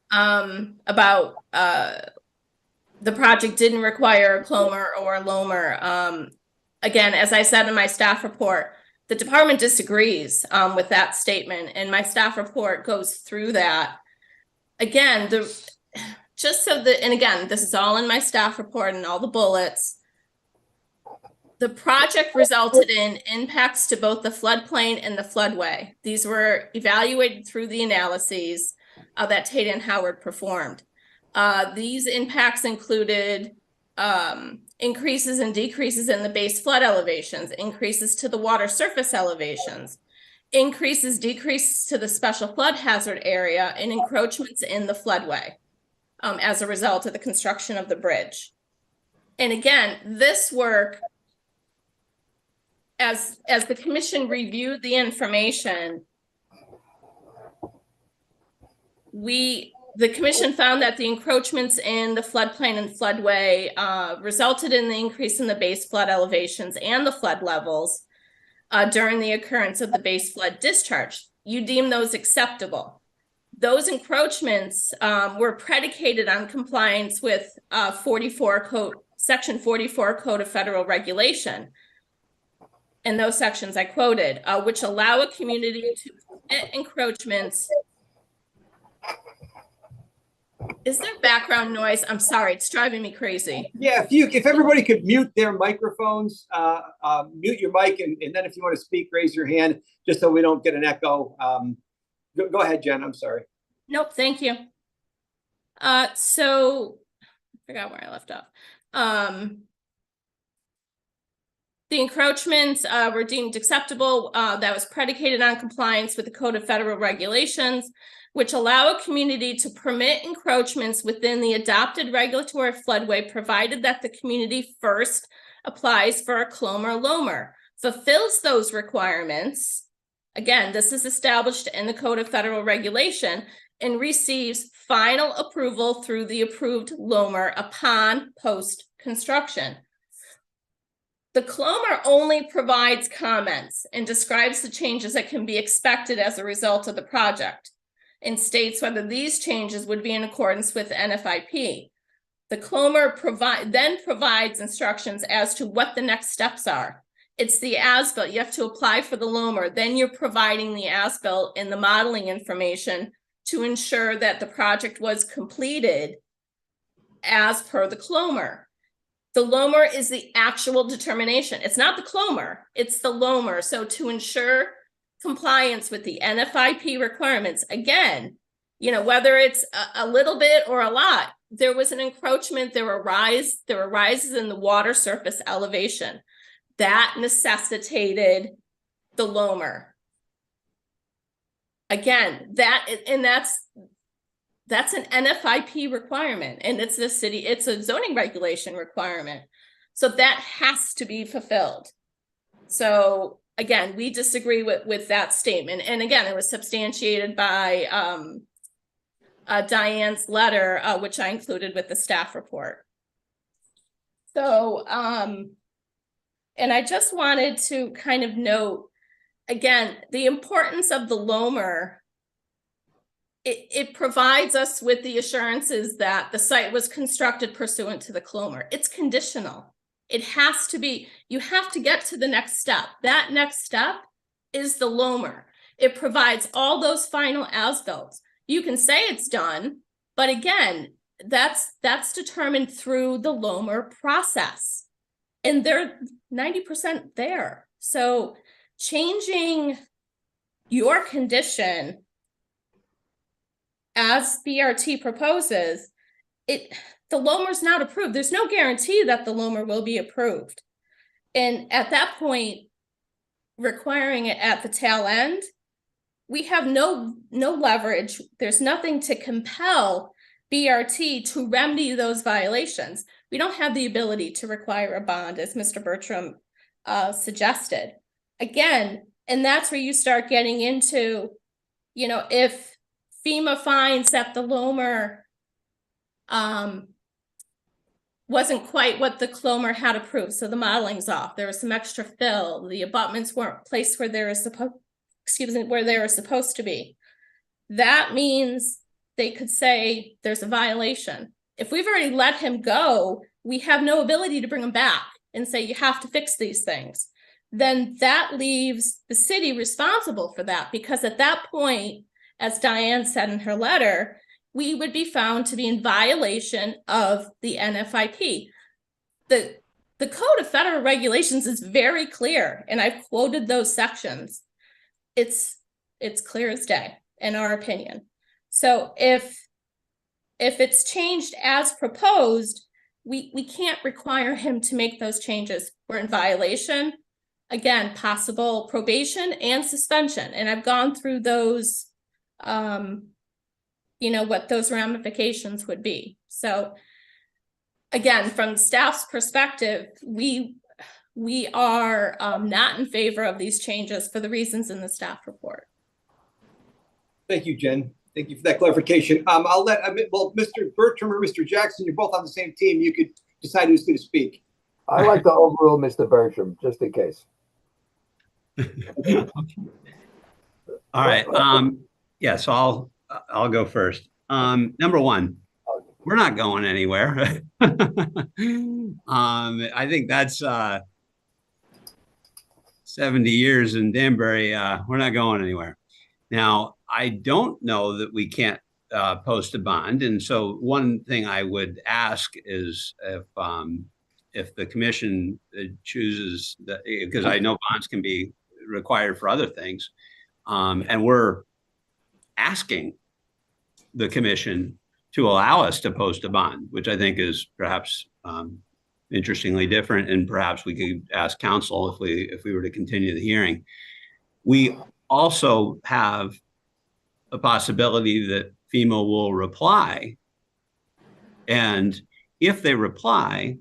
about the project didn't require a Clomer or a Lomer. Again, as I said in my staff report, the department disagrees with that statement, and my staff report goes through that. Again, and again, this is all in my staff report and all the bullets. The project resulted in impacts to both the floodplain and the floodway. These were evaluated through the analyses that Tate and Howard performed. These impacts included increases and decreases in the base flood elevations, increases to the water surface elevations, increases, decreases to the special flood hazard area, and encroachments in the floodway as a result of the construction of the bridge. And again, this work, as the commission reviewed the information, the commission found that the encroachments in the floodplain and floodway resulted in the increase in the base flood elevations and the flood levels during the occurrence of the base flood discharge. You deem those acceptable. Those encroachments were predicated on compliance with Section 44 Code of Federal Regulation. And those sections I quoted, which allow a community to permit encroachments. Is there background noise? I'm sorry, it's driving me crazy. Yeah, if everybody could mute their microphones, mute your mic, and then if you want to speak, raise your hand, just so we don't get an echo. Go ahead, Jen, I'm sorry. Nope, thank you. So I forgot where I left off. The encroachments were deemed acceptable. That was predicated on compliance with the Code of Federal Regulations, which allow a community to permit encroachments within the adopted regulatory floodway, provided that the community first applies for a Clomer Lomer, fulfills those requirements. Again, this is established in the Code of Federal Regulation, and receives final approval through the approved Lomer upon post-construction. The Clomer only provides comments and describes the changes that can be expected as a result of the project, and states whether these changes would be in accordance with NFIP. The Clomer then provides instructions as to what the next steps are. It's the as-built. You have to apply for the Lomer. Then you're providing the as-built and the modeling information to ensure that the project was completed as per the Clomer. The Lomer is the actual determination. It's not the Clomer, it's the Lomer. So to ensure compliance with the NFIP requirements, again, whether it's a little bit or a lot, there was an encroachment, there were rises in the water surface elevation that necessitated the Lomer. Again, that's an NFIP requirement, and it's a zoning regulation requirement. So that has to be fulfilled. So again, we disagree with that statement. And again, it was substantiated by Diane's letter, which I included with the staff report. So, and I just wanted to kind of note, again, the importance of the Lomer. It provides us with the assurances that the site was constructed pursuant to the Clomer. It's conditional. It has to be, you have to get to the next step. That next step is the Lomer. It provides all those final as-builts. You can say it's done, but again, that's determined through the Lomer process. And they're 90% there. So changing your condition as BRT proposes, the Lomer's not approved. There's no guarantee that the Lomer will be approved. And at that point, requiring it at the tail end, we have no leverage. There's nothing to compel BRT to remedy those violations. We don't have the ability to require a bond, as Mr. Bertram suggested. Again, and that's where you start getting into, you know, if FEMA finds that the LOMR wasn't quite what the CLOMR had approved, so the modeling's off, there was some extra fill, the abutments weren't placed where they were supposed, where they were supposed to be. That means they could say there's a violation. If we've already let him go, we have no ability to bring him back and say you have to fix these things. Then that leaves the city responsible for that, because at that point, as Diane said in her letter, we would be found to be in violation of the NFIP. The Code of Federal Regulations is very clear, and I've quoted those sections. It's clear as day, in our opinion. So if it's changed as proposed, we can't require him to make those changes. We're in violation. Again, possible probation and suspension. And I've gone through those, you know, what those ramifications would be. So again, from staff's perspective, we are not in favor of these changes for the reasons in the staff report. Thank you, Jen. Thank you for that clarification. I'll let, well, Mr. Bertram or Mr. Jackson, you're both on the same team. You could decide who's going to speak. I'd like to overrule Mr. Bertram, just in case. All right. Yeah, so I'll go first. Number one, we're not going anywhere. I think that's 70 years in Danbury. We're not going anywhere. Now, I don't know that we can't post a bond. And so one thing I would ask is if the commission chooses that, because I know bonds can be required for other things. And we're asking the commission to allow us to post a bond, which I think is perhaps interestingly different. And perhaps we could ask counsel if we were to continue the hearing. We also have a possibility that FEMA will reply. And if they reply,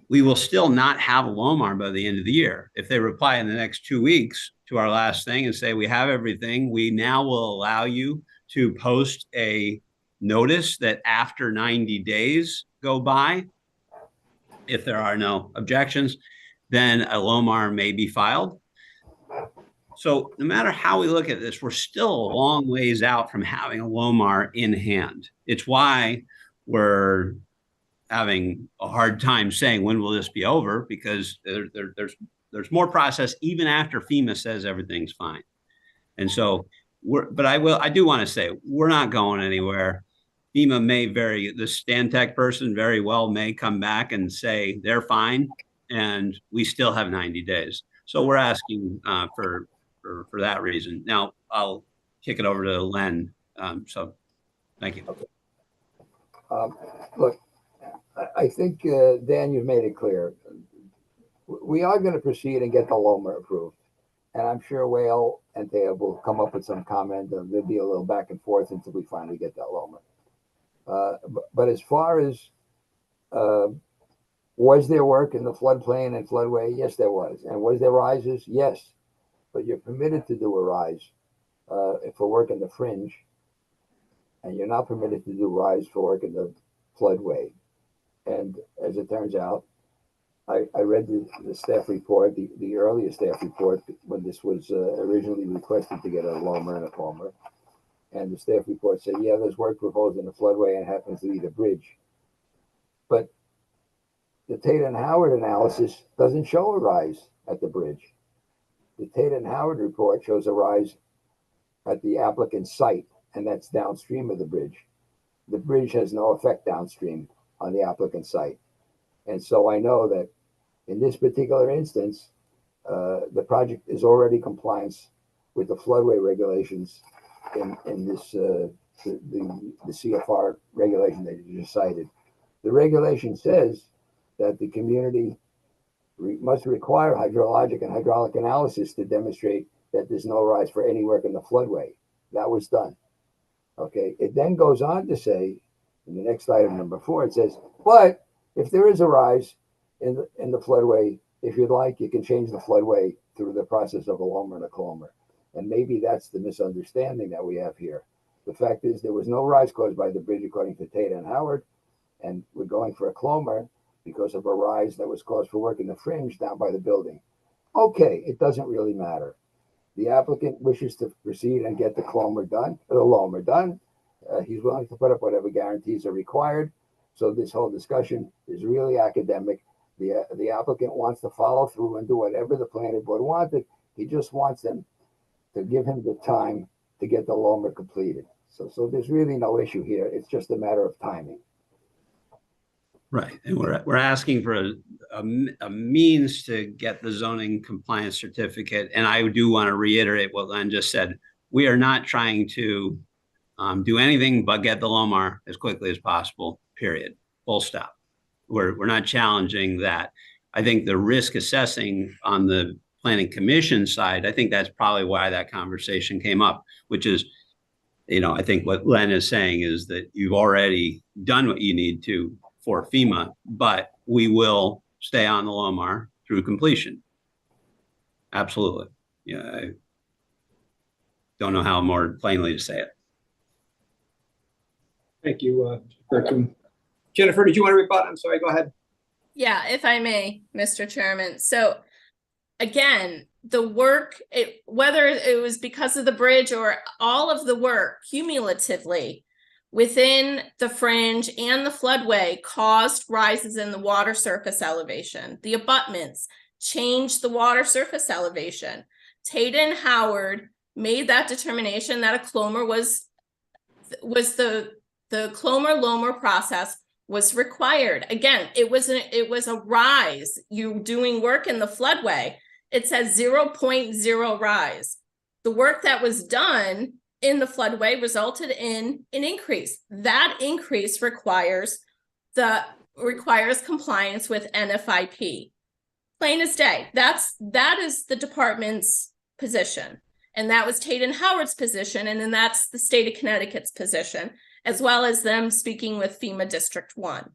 we will still not have a LOMAR by the end of the year. If they reply in the next 2 weeks to our last thing and say, we have everything, we now will allow you to post a notice that after 90 days go by, if there are no objections, then a LOMAR may be filed. So no matter how we look at this, we're still a long ways out from having a LOMAR in hand. It's why we're having a hard time saying, when will this be over? Because there's more process even after FEMA says everything's fine. And so I do want to say, we're not going anywhere. FEMA may the Stantec person very well may come back and say they're fine, and we still have 90 days. So we're asking for that reason. Now I'll kick it over to Len. So thank you. Okay. Look, I think, Dan, you've made it clear. We are going to proceed and get the LOMAR approved. And I'm sure Whale and Thea will come up with some comment. There'll be a little back and forth until we finally get that LOMAR. But as far as was there work in the floodplain and floodway? Yes, there was. And was there rises? Yes. But you're permitted to do a rise for work in the fringe. And you're not permitted to do rise for work in the floodway. And as it turns out, I read the staff report, the earlier staff report, when this was originally requested to get a LOMAR and a FOMAR. And the staff report said, yeah, there's work proposed in the floodway and happens to be the bridge. But the Tate and Howard analysis doesn't show a rise at the bridge. The Tate and Howard report shows a rise at the applicant's site, and that's downstream of the bridge. The bridge has no effect downstream on the applicant's site. And so I know that in this particular instance, the project is already in compliance with the floodway regulations in this the CFR regulation that you just cited. The regulation says that the community must require hydrologic and hydraulic analysis to demonstrate that there's no rise for any work in the floodway. That was done. Okay. It then goes on to say In the next item, number 4, it says, but if there is a rise in the floodway, if you'd like, you can change the floodway through the process of a LOMR and a CLOMR. And maybe that's the misunderstanding that we have here. The fact is there was no rise caused by the bridge, according to Tate and Howard, and we're going for a CLOMR because of a rise that was caused for work in the fringe down by the building. Okay, it doesn't really matter. The applicant wishes to proceed and get the LOMR done. He's willing to put up whatever guarantees are required. So this whole discussion is really academic. The applicant wants to follow through and do whatever the planning board wanted. He just wants them to give him the time to get the LOMR completed. So there's really no issue here. It's just a matter of timing. Right, and we're asking for a means to get the zoning compliance certificate. And I do want to reiterate what Len just said. We are not trying to do anything but get the LOMR as quickly as possible, period, full stop. We're not challenging that. I think the risk assessing on the planning commission side, I think that's probably why that conversation came up, which is, I think what Len is saying is that you've already done what you need to for FEMA, but we will stay on the LOMR through completion. Absolutely. Yeah, I don't know how more plainly to say it. Thank you, Bertram. Jennifer, did you want to rebut? I'm sorry, go ahead. Yeah, if I may, Mr. Chairman. So again, the work, whether it was because of the bridge or all of the work cumulatively within the fringe and the floodway caused rises in the water surface elevation. The abutments changed the water surface elevation. Tate and Howard made that determination that a CLOMR was the CLOMR-LOMR process was required. Again, it was a rise. You doing work in the floodway, it says 0.0 rise. The work that was done in the floodway resulted in an increase. That increase requires compliance with NFIP. Plain as day. That is the department's position. And that was Tate and Howard's position. And then that's the state of Connecticut's position, as well as them speaking with FEMA District 1.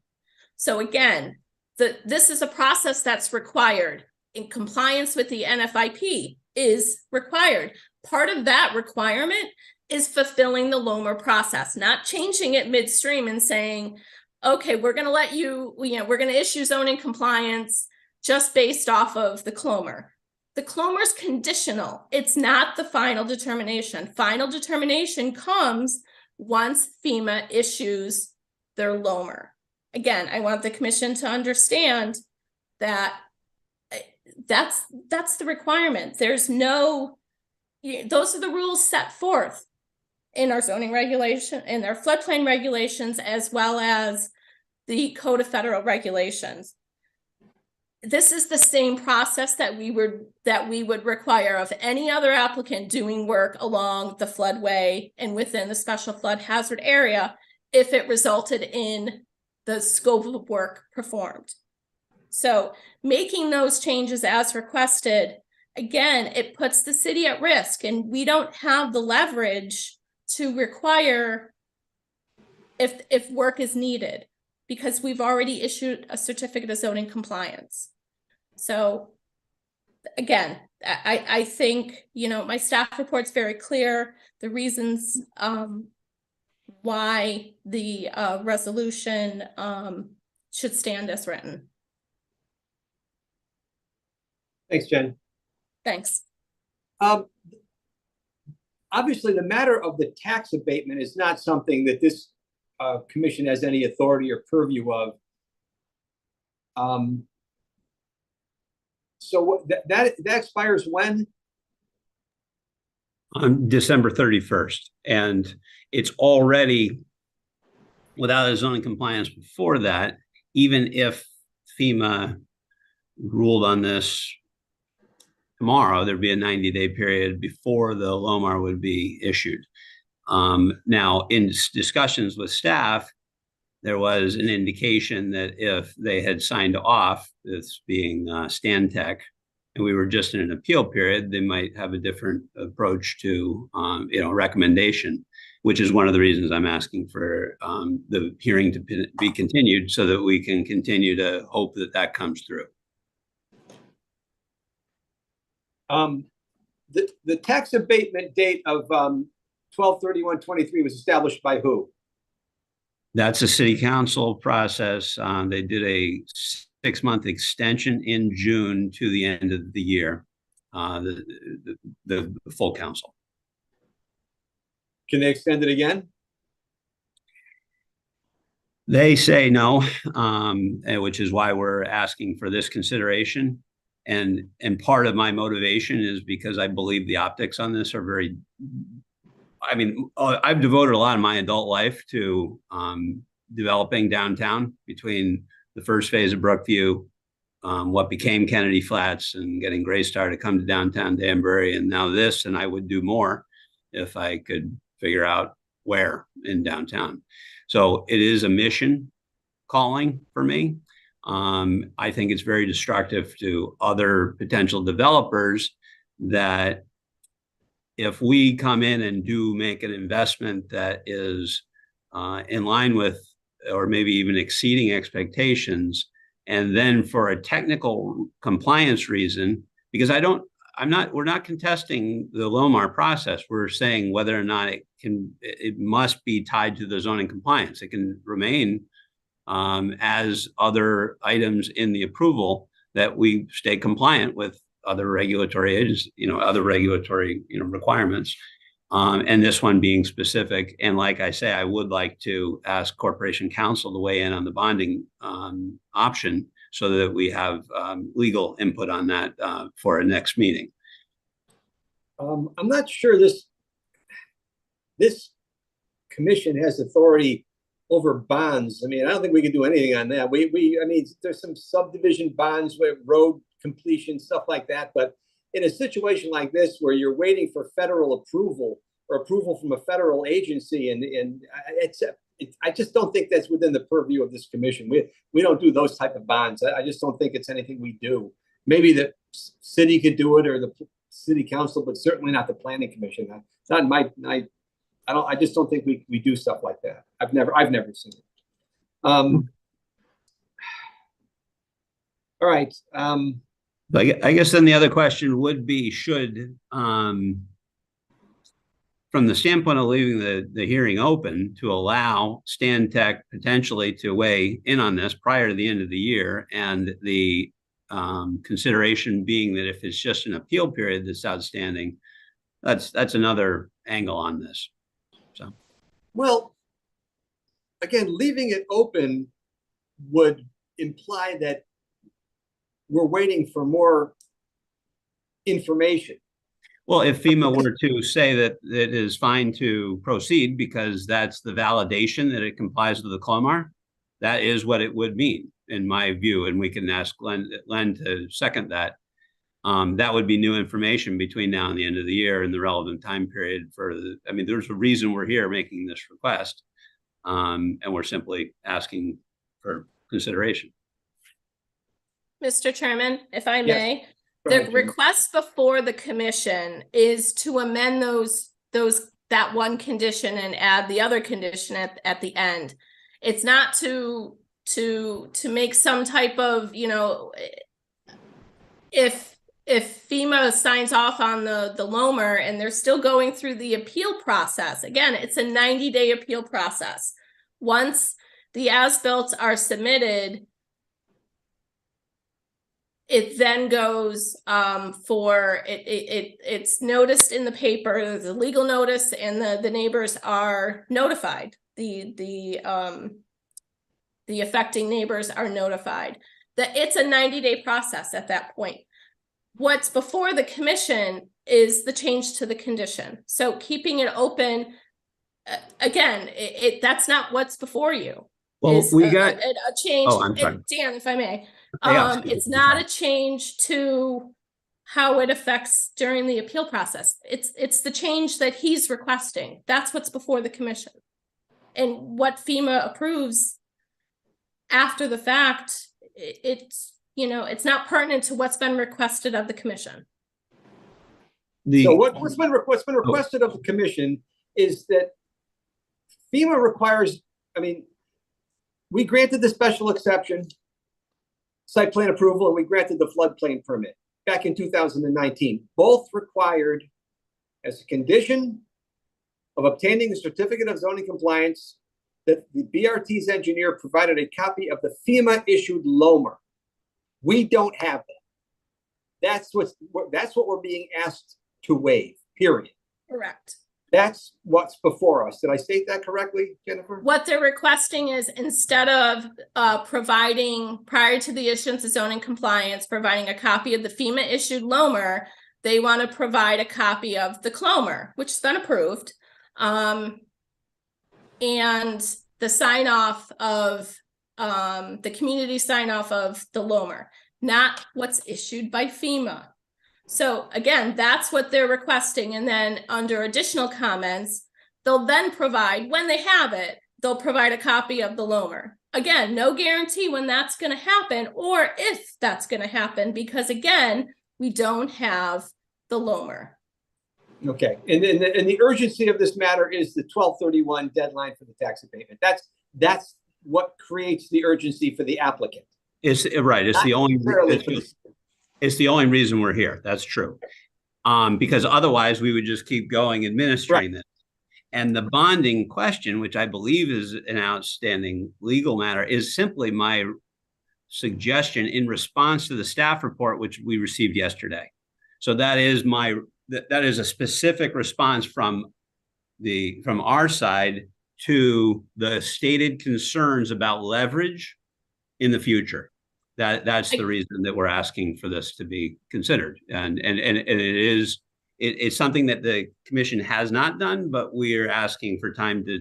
So again, this is a process that's required. In compliance with the NFIP is required. Part of that requirement is fulfilling the LOMR process, not changing it midstream and saying, okay, we're going to let you, we're going to issue zoning compliance just based off of the CLOMR. The CLOMR is conditional. It's not the final determination. Final determination comes once FEMA issues their LOMR. Again, I want the commission to understand that that's the requirement. There's no, those are the rules set forth in our zoning regulation, in our floodplain regulations, as well as the Code of Federal Regulations. This is the same process that we would require of any other applicant doing work along the floodway and within the special flood hazard area if it resulted in the scope of work performed. So making those changes as requested, again, it puts the city at risk, and we don't have the leverage to require if work is needed, because we've already issued a certificate of zoning compliance. So again, I think, my staff report's very clear, the reasons why the resolution should stand as written. Thanks, Jen. Thanks. Obviously, the matter of the tax abatement is not something that this commission has any authority or purview of. So that expires when? On December 31st. And it's already, without a zoning compliance before that, even if FEMA ruled on this tomorrow, there'd be a 90-day period before the LOMR would be issued. Now, in discussions with staff, there was an indication that if they had signed off, this being Stantec, and we were just in an appeal period, they might have a different approach to, recommendation, which is one of the reasons I'm asking for the hearing to be continued so that we can continue to hope that that comes through. The tax abatement date of 12/31/23 was established by who? That's a city council process. They did a 6-month extension in June to the end of the year, the full council. Can they extend it again? They say no, which is why we're asking for this consideration. And part of my motivation is because I believe the optics on this are very, I've devoted a lot of my adult life to developing downtown between the first phase of Brookview, what became Kennedy Flats, and getting Greystar to come to downtown Danbury, and now this, and I would do more if I could figure out where in downtown. So it is a mission calling for me. I think it's very destructive to other potential developers that if we come in and do make an investment that is in line with, or maybe even exceeding expectations, and then for a technical compliance reason, because we're not contesting the LOMAR process. We're saying whether or not it must be tied to the zoning compliance. It can remain as other items in the approval that we stay compliant with other regulatory agencies, other regulatory, requirements. And this one being specific. And like I say, I would like to ask Corporation Counsel to weigh in on the bonding option so that we have legal input on that for a next meeting. I'm not sure this commission has authority over bonds. I don't think we can do anything on that. There's some subdivision bonds with road completion, stuff like that. But in a situation like this, where you're waiting for federal approval or approval from a federal agency, and I just don't think that's within the purview of this commission. We don't do those type of bonds. I just don't think it's anything we do. Maybe the city could do it, or the city council, but certainly not the planning commission. It's not my. I just don't think we do stuff like that. I've never seen it. All right. I guess then the other question would be, should, from the standpoint of leaving the hearing open to allow Stantec potentially to weigh in on this prior to the end of the year, and the consideration being that if it's just an appeal period that's outstanding, that's another angle on this. So, well, again, leaving it open would imply that we're waiting for more information. Well, if FEMA were to say that it is fine to proceed because that's the validation that it complies with the CLOMAR, that is what it would mean, in my view. And we can ask Len to second that. That would be new information between now and the end of the year in the relevant time period there's a reason we're here making this request. And we're simply asking for consideration. Mr. Chairman, if I Yes. may, Go the ahead, Jim. request before the commission is to amend that one condition and add the other condition at the end. It's not to make some type of, if FEMA signs off on the LOMAR and they're still going through the appeal process, again, it's a 90-day appeal process. Once the as-built are submitted, it then goes it's noticed in the paper, there's a legal notice, and the neighbors are notified. The affecting neighbors are notified that it's a 90-day process at that point. What's before the commission is the change to the condition. So keeping it open, again, that's not what's before you. Well, we got a change. Oh, I'm sorry. Dan, if I may. Yeah, It's not a change to how it affects during the appeal process. It's the change that he's requesting. That's what's before the commission. And what FEMA approves after the fact, it's it's not pertinent to what's been requested of the commission. So what's been requested of the commission is that FEMA requires, we granted the special exception, site plan approval, and we granted the floodplain permit back in 2019. Both required, as a condition of obtaining the certificate of zoning compliance, that the BRT's engineer provided a copy of the FEMA issued LOMR. We don't have that. That's what we're being asked to waive, period. Correct. That's what's before us. Did I state that correctly, Jennifer? What they're requesting is, instead of providing, prior to the issuance of zoning compliance, providing a copy of the FEMA issued LOMR, they want to provide a copy of the CLOMR, which has been approved, and the sign off of the community sign off of the LOMR, not what's issued by FEMA. So again, that's what they're requesting. And then under additional comments, they'll then provide, when they have it, they'll provide a copy of the LOMR. Again, no guarantee when that's going to happen or if that's going to happen, because again, we don't have the LOMR. Okay, and the urgency of this matter is the 12/31 deadline for the tax abatement. That's what creates the urgency for the applicant. It's right. It's it's the only reason we're here. That's true. Because otherwise we would just keep going administering this. And the bonding question, which I believe is an outstanding legal matter, is simply my suggestion in response to the staff report, which we received yesterday. So that is a specific response from our side to the stated concerns about leverage in the future. That's the reason that we're asking for this to be considered. And it's something that the commission has not done, but we are asking for time to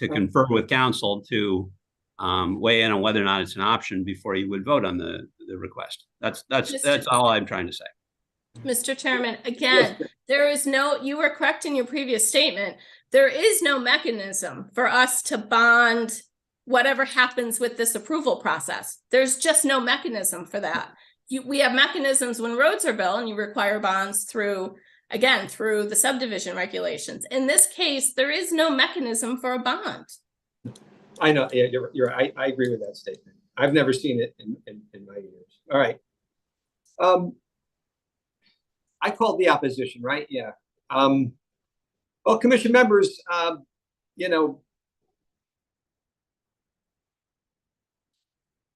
confer with council to weigh in on whether or not it's an option before you would vote on the request. That's all I'm trying to say. Mr. Chairman, again, you were correct in your previous statement. There is no mechanism for us to bond whatever happens with this approval process. There's just no mechanism for that. We have mechanisms when roads are built and you require bonds through the subdivision regulations. In this case, there is no mechanism for a bond. I know, yeah, you're right. I agree with that statement. I've never seen it in my years. All right. I called the opposition, right? Yeah. Well, commission members,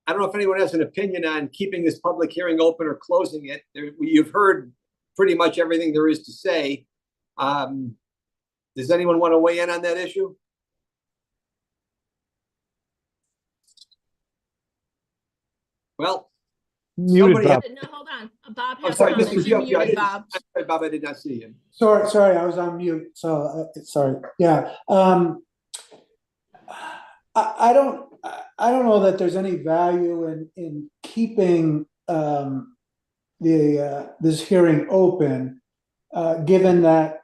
I don't know if anyone has an opinion on keeping this public hearing open or closing it. You've heard pretty much everything there is to say. Does anyone want to weigh in on that issue? Well, Muted, Bob. No, hold on. Bob has sorry, comments. Mr. You're muted, Bob. Sorry, Bob, I did not see you. Sorry, I was on mute. So sorry. Yeah. I don't know that there's any value in keeping this hearing open, given that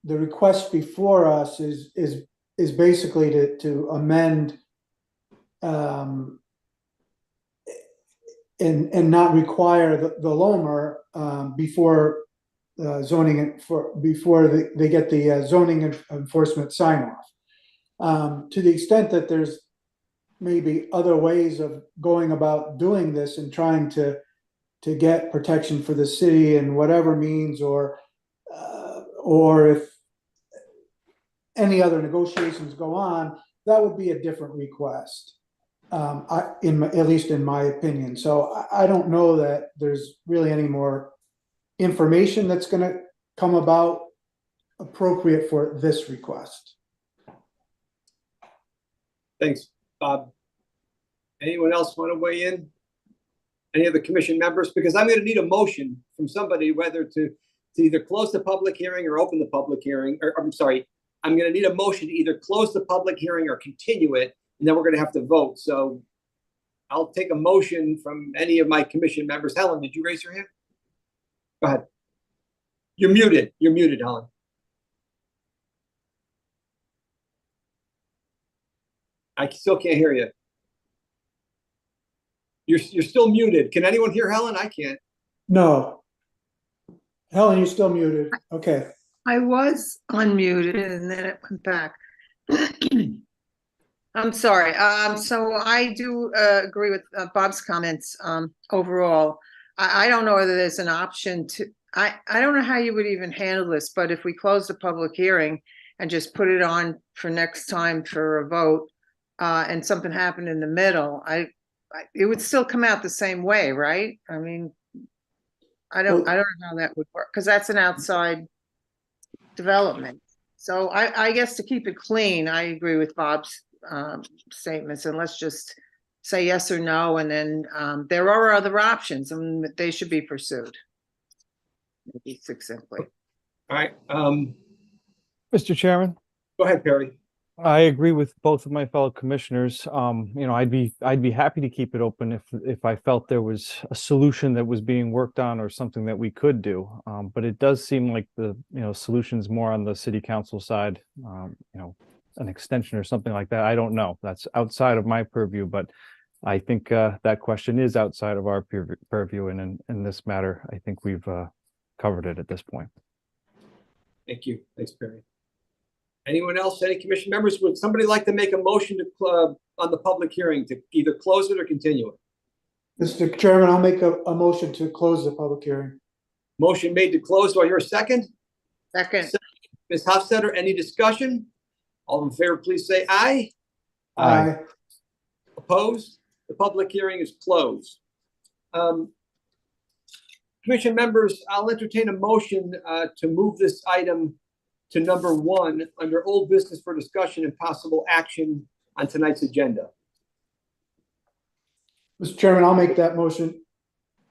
the request before us is basically to amend and not require the LOMR before they get the zoning enforcement sign off. To the extent that there's maybe other ways of going about doing this and trying to get protection for the city in whatever means, or if any other negotiations go on, that would be a different request. At least in my opinion. So I don't know that there's really any more information that's going to come about appropriate for this request. Thanks, Bob. Anyone else want to weigh in? Any of the commission members? Because I'm going to need a motion from somebody whether to either close the public hearing or open the public hearing. Or I'm sorry, I'm going to need a motion to either close the public hearing or continue it. And then we're going to have to vote. So I'll take a motion from any of my commission members. Helen, did you raise your hand? Go ahead. You're muted. You're muted, Helen. I still can't hear you. You're still muted. Can anyone hear Helen? I can't. No. Helen, you're still muted. Okay. I was unmuted and then it went back. I'm sorry. So I do agree with Bob's comments overall. I don't know whether there's an option to, I don't know how you would even handle this, but if we close the public hearing and just put it on for next time for a vote and something happened in the middle, it would still come out the same way, right? I mean, I don't know how that would work because that's an outside development. So I guess to keep it clean, I agree with Bob's statements, and let's just say yes or no, and then there are other options and they should be pursued. Maybe succinctly. All right. Mr. Chairman, Go ahead, Perry. I agree with both of my fellow commissioners. I'd be happy to keep it open if I felt there was a solution that was being worked on or something that we could do. But it does seem like the solution's more on the city council side. An extension or something like that. I don't know. That's outside of my purview, but I think that question is outside of our purview. And in this matter, I think we've covered it at this point. Thank you. Thanks, Perry. Anyone else? Any commission members? Would somebody like to make a motion to on the public hearing to either close it or continue it? Mr. Chairman, I'll make a motion to close the public hearing. Motion made to close. Do I hear a second? Second. Ms. Hofstadter, any discussion? All in favor, please say aye. Aye. Opposed? The public hearing is closed. Commission members, I'll entertain a motion to move this item to number 1 under old business for discussion and possible action on tonight's agenda. Mr. Chairman, I'll make that motion.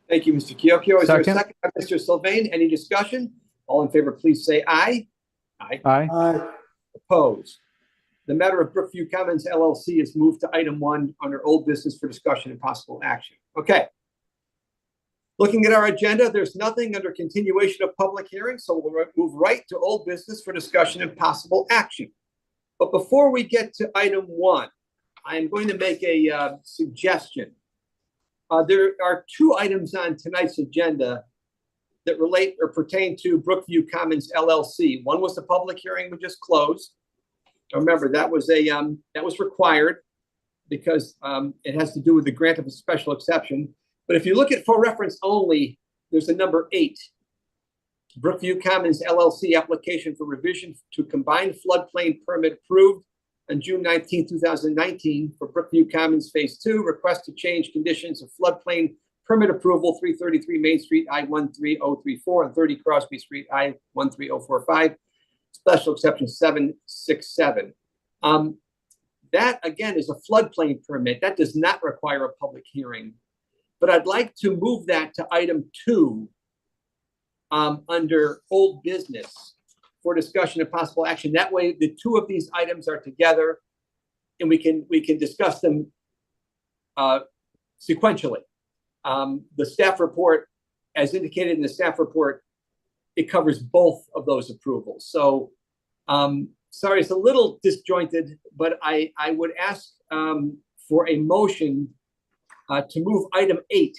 Thank you, Mr. Chiocchio. Is there a Second. second by Mr. Sylvain? Any discussion? All in favor, please say aye. Aye. Aye. Aye. Opposed? The matter of Brookview Commons LLC is moved to item 1 under old business for discussion and possible action. Okay. Looking at our agenda, there's nothing under continuation of public hearing, so we'll move right to old business for discussion and possible action. But before we get to item 1, I am going to make a suggestion. There are 2 items on tonight's agenda that relate or pertain to Brookview Commons LLC. One was the public hearing we just closed. Remember, that was required because it has to do with the grant of a special exception. But if you look at for reference only, there's a number 8. Brookview Commons LLC application for revision to combined floodplain permit approved on June 19, 2019 for Brookview Commons Phase 2, request to change conditions of floodplain permit approval, 333 Main Street, I-13034, and 30 Crosby Street, I-13045, special exception 767. That, again, is a floodplain permit. That does not require a public hearing. But I'd like to move that to item 2 under old business for discussion and possible action. That way, the 2 of these items are together and we can discuss them sequentially. The staff report, as indicated in the staff report, it covers both of those approvals. So sorry, it's a little disjointed, but I would ask for a motion to move item 8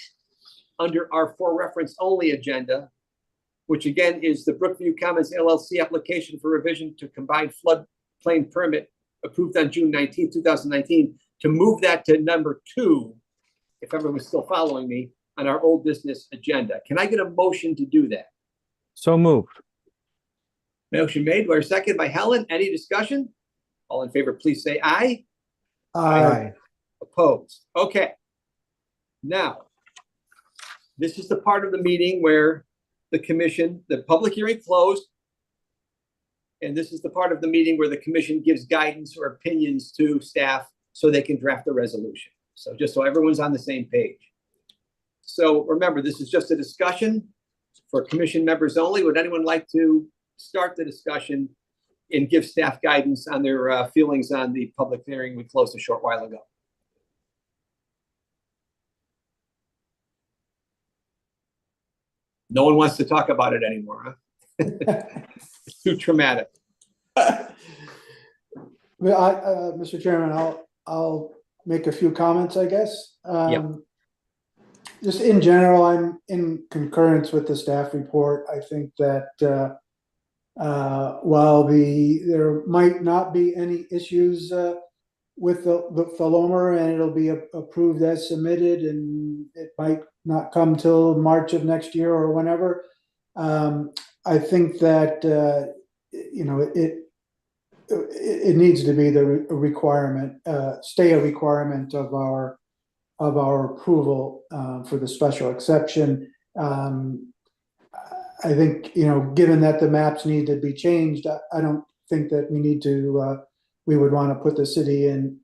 under our for reference only agenda, which again is the Brookview Commons LLC application for revision to combined floodplain permit approved on June 19, 2019, to move that to number 2, if everyone's still following me, on our old business agenda. Can I get a motion to do that? So moved. Motion made by second by Helen. Any discussion? All in favor, please say aye. Aye. Opposed? Okay. Now, this is the part of the meeting where the commission, the public hearing closed, and this is the part of the meeting where the commission gives guidance or opinions to staff so they can draft a resolution. So just so everyone's on the same page. So remember, this is just a discussion for commission members only. Would anyone like to start the discussion and give staff guidance on their feelings on the public hearing we closed a short while ago? No one wants to talk about it anymore, huh? It's too traumatic. Well, Mr. Chairman, I'll make a few comments, I guess. Yep. just in general, I'm in concurrence with the staff report. I think that while there might not be any issues with the LOMR, and it'll be approved as submitted, and it might not come till March of next year or whenever. I think that it needs to be the requirement, stay a requirement of our approval for the special exception. I think, given that the maps need to be changed, I don't think that we would want to put the city in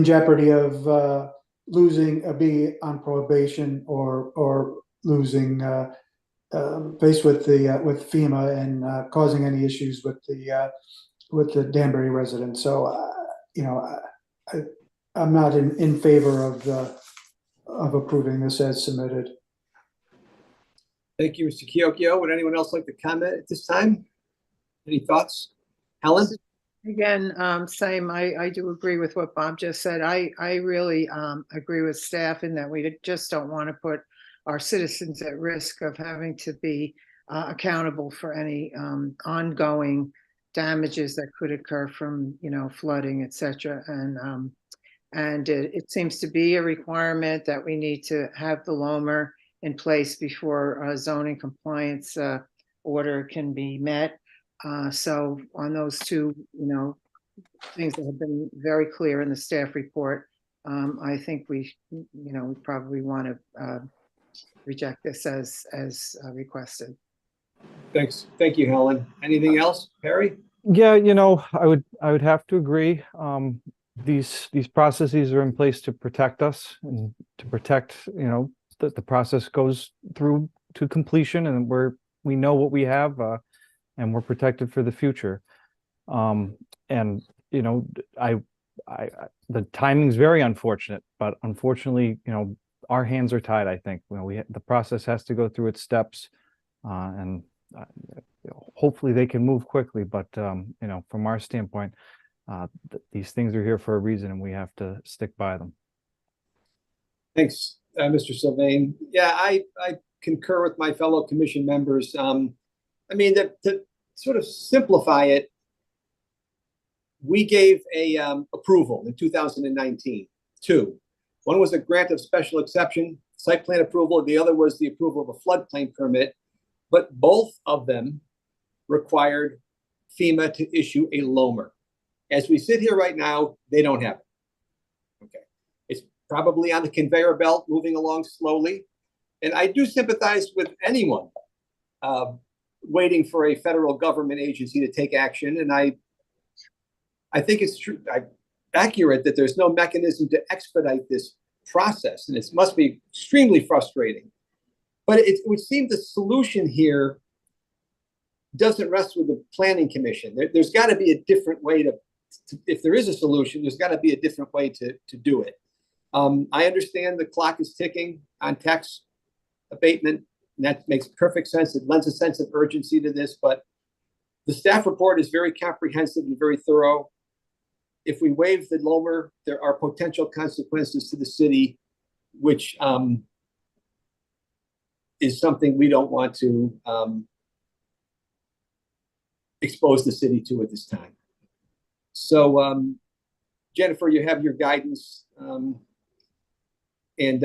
jeopardy of losing be on probation or losing face with FEMA and causing any issues with the Danbury residents. So I'm not in favor of approving this as submitted. Thank you, Mr. Kiokio. Would anyone else like to comment at this time? Any thoughts? Helen? Again, same. I do agree with what Bob just said. I really agree with staff in that we just don't want to put our citizens at risk of having to be accountable for any ongoing damages that could occur from, flooding, et cetera. And it seems to be a requirement that we need to have the LOMR in place before a zoning compliance order can be met. So on those two, things that have been very clear in the staff report, I think we probably want to reject this as requested. Thanks. Thank you, Helen. Anything else, Perry? Yeah, I would have to agree. These processes are in place to protect us and to protect, that the process goes through to completion, and we know what we have, and we're protected for the future. And the timing's very unfortunate, but unfortunately, our hands are tied. I think the process has to go through its steps, and hopefully they can move quickly. But from our standpoint, these things are here for a reason, and we have to stick by them. Thanks, Mr. Sylvain. Yeah, I concur with my fellow commission members. To sort of simplify it, we gave a approval in 2019. Two. One was a grant of special exception, site plan approval. The other was the approval of a floodplain permit. But both of them required FEMA to issue a LOMR. As we sit here right now, they don't have it. Okay. It's probably on the conveyor belt, moving along slowly. And I do sympathize with anyone waiting for a federal government agency to take action. And I think it's true, accurate that there's no mechanism to expedite this process, and it must be extremely frustrating. But it would seem the solution here doesn't rest with the Planning Commission. There's got to be a different way to if there is a solution, there's got to be a different way to do it. I understand the clock is ticking on tax abatement, and that makes perfect sense. It lends a sense of urgency to this, but the staff report is very comprehensive and very thorough. If we waive the LOMR, there are potential consequences to the city, which is something we don't want to expose the city to at this time. So, Jennifer, you have your guidance, and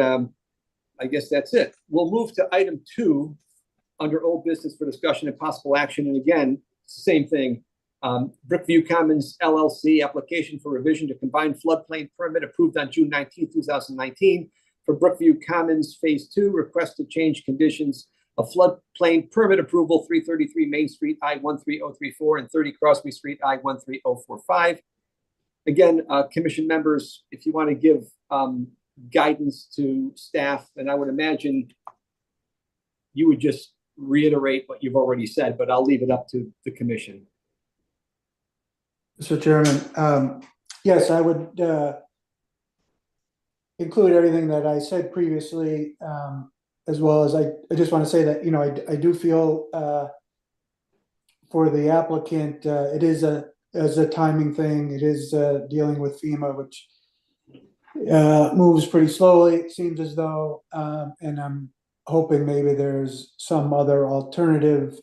I guess that's it. We'll move to item 2 under old business for discussion and possible action. And again, same thing. Brookview Commons LLC application for revision to combined floodplain permit approved on June 19, 2019 for Brookview Commons Phase 2, request to change conditions of floodplain permit approval, 333 Main Street, I-13034, and 30 Crosby Street, I-13045. Again, commission members, if you want to give guidance to staff, and I would imagine you would just reiterate what you've already said, but I'll leave it up to the commission. Mr. Chairman, yes, I would include everything that I said previously, as well as I just want to say that, I do feel for the applicant, it is a timing thing. It is dealing with FEMA, which moves pretty slowly. It seems as though, and I'm hoping maybe there's some other alternative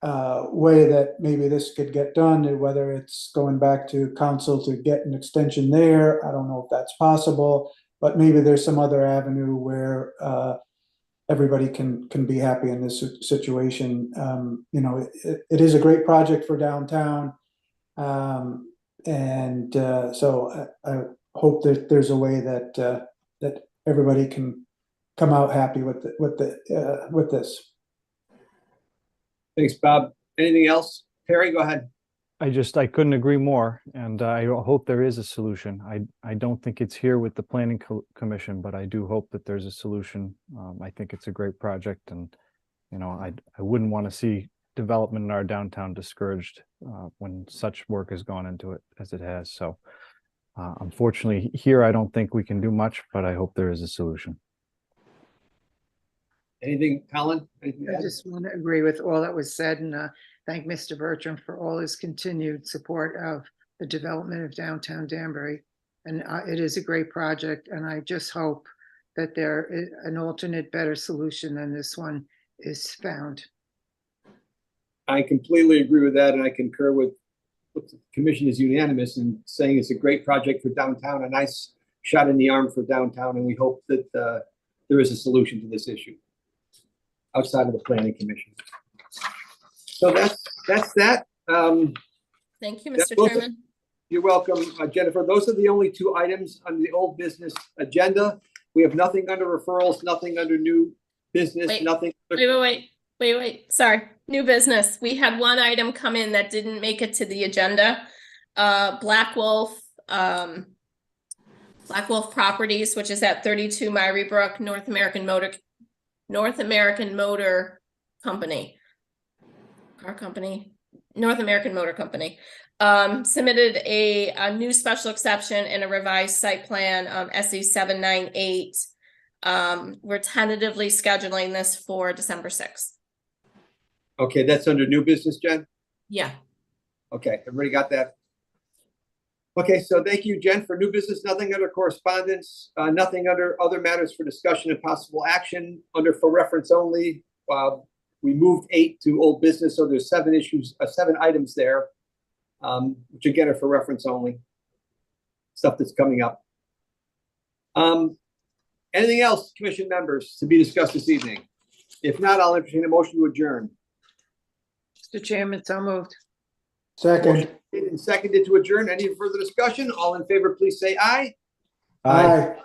way that maybe this could get done, whether it's going back to council to get an extension there. I don't know if that's possible, but maybe there's some other avenue where everybody can be happy in this situation. You know, it is a great project for downtown. So I hope that there's a way that that everybody can come out happy with this. Thanks, Bob. Anything else? Perry, go ahead. I couldn't agree more, and I hope there is a solution. I don't think it's here with the planning commission, but I do hope that there's a solution. I think it's a great project, and you know, I wouldn't want to see development in our downtown discouraged when such work has gone into it as it has. So unfortunately here, I don't think we can do much, but I hope there is a solution. Anything, Colin? Anything to I add? just want to agree with all that was said and thank Mr. Bertram for all his continued support of the development of downtown Danbury. And it is a great project, and I just hope that an alternate, better solution than this one is found. I completely agree with that, and I concur with the commission is unanimous in saying it's a great project for downtown, a nice shot in the arm for downtown, and we hope that there is a solution to this issue outside of the planning commission. So that's that. Thank you, Mr. those- Chairman. You're welcome, Jennifer. Those are the only two items on the old business agenda. We have nothing under referrals, nothing under new business, Wait. nothing. Wait. Sorry. New business. We had one item come in that didn't make it to the agenda. Black Wolf Properties, which is at 32 Myrie Brook, North American Motor Company. North American Motor Company. Submitted a new special exception and a revised site plan, SE 798. We're tentatively scheduling this for December 6th. Okay, that's under new business, Jen? Yeah. Okay, everybody got that? Okay, so thank you, Jen, for new business. Nothing under correspondence, nothing under other matters for discussion and possible action. Under for reference only, we moved 8 to old business, so there's 7 items there, which again are for reference only. Stuff that's coming up. Anything else, commission members, to be discussed this evening? If not, I'll entertain a motion to adjourn. Mr. Chairman, so moved. Second. Motion made and seconded to adjourn. Any further discussion? All in favor, please say aye. Aye.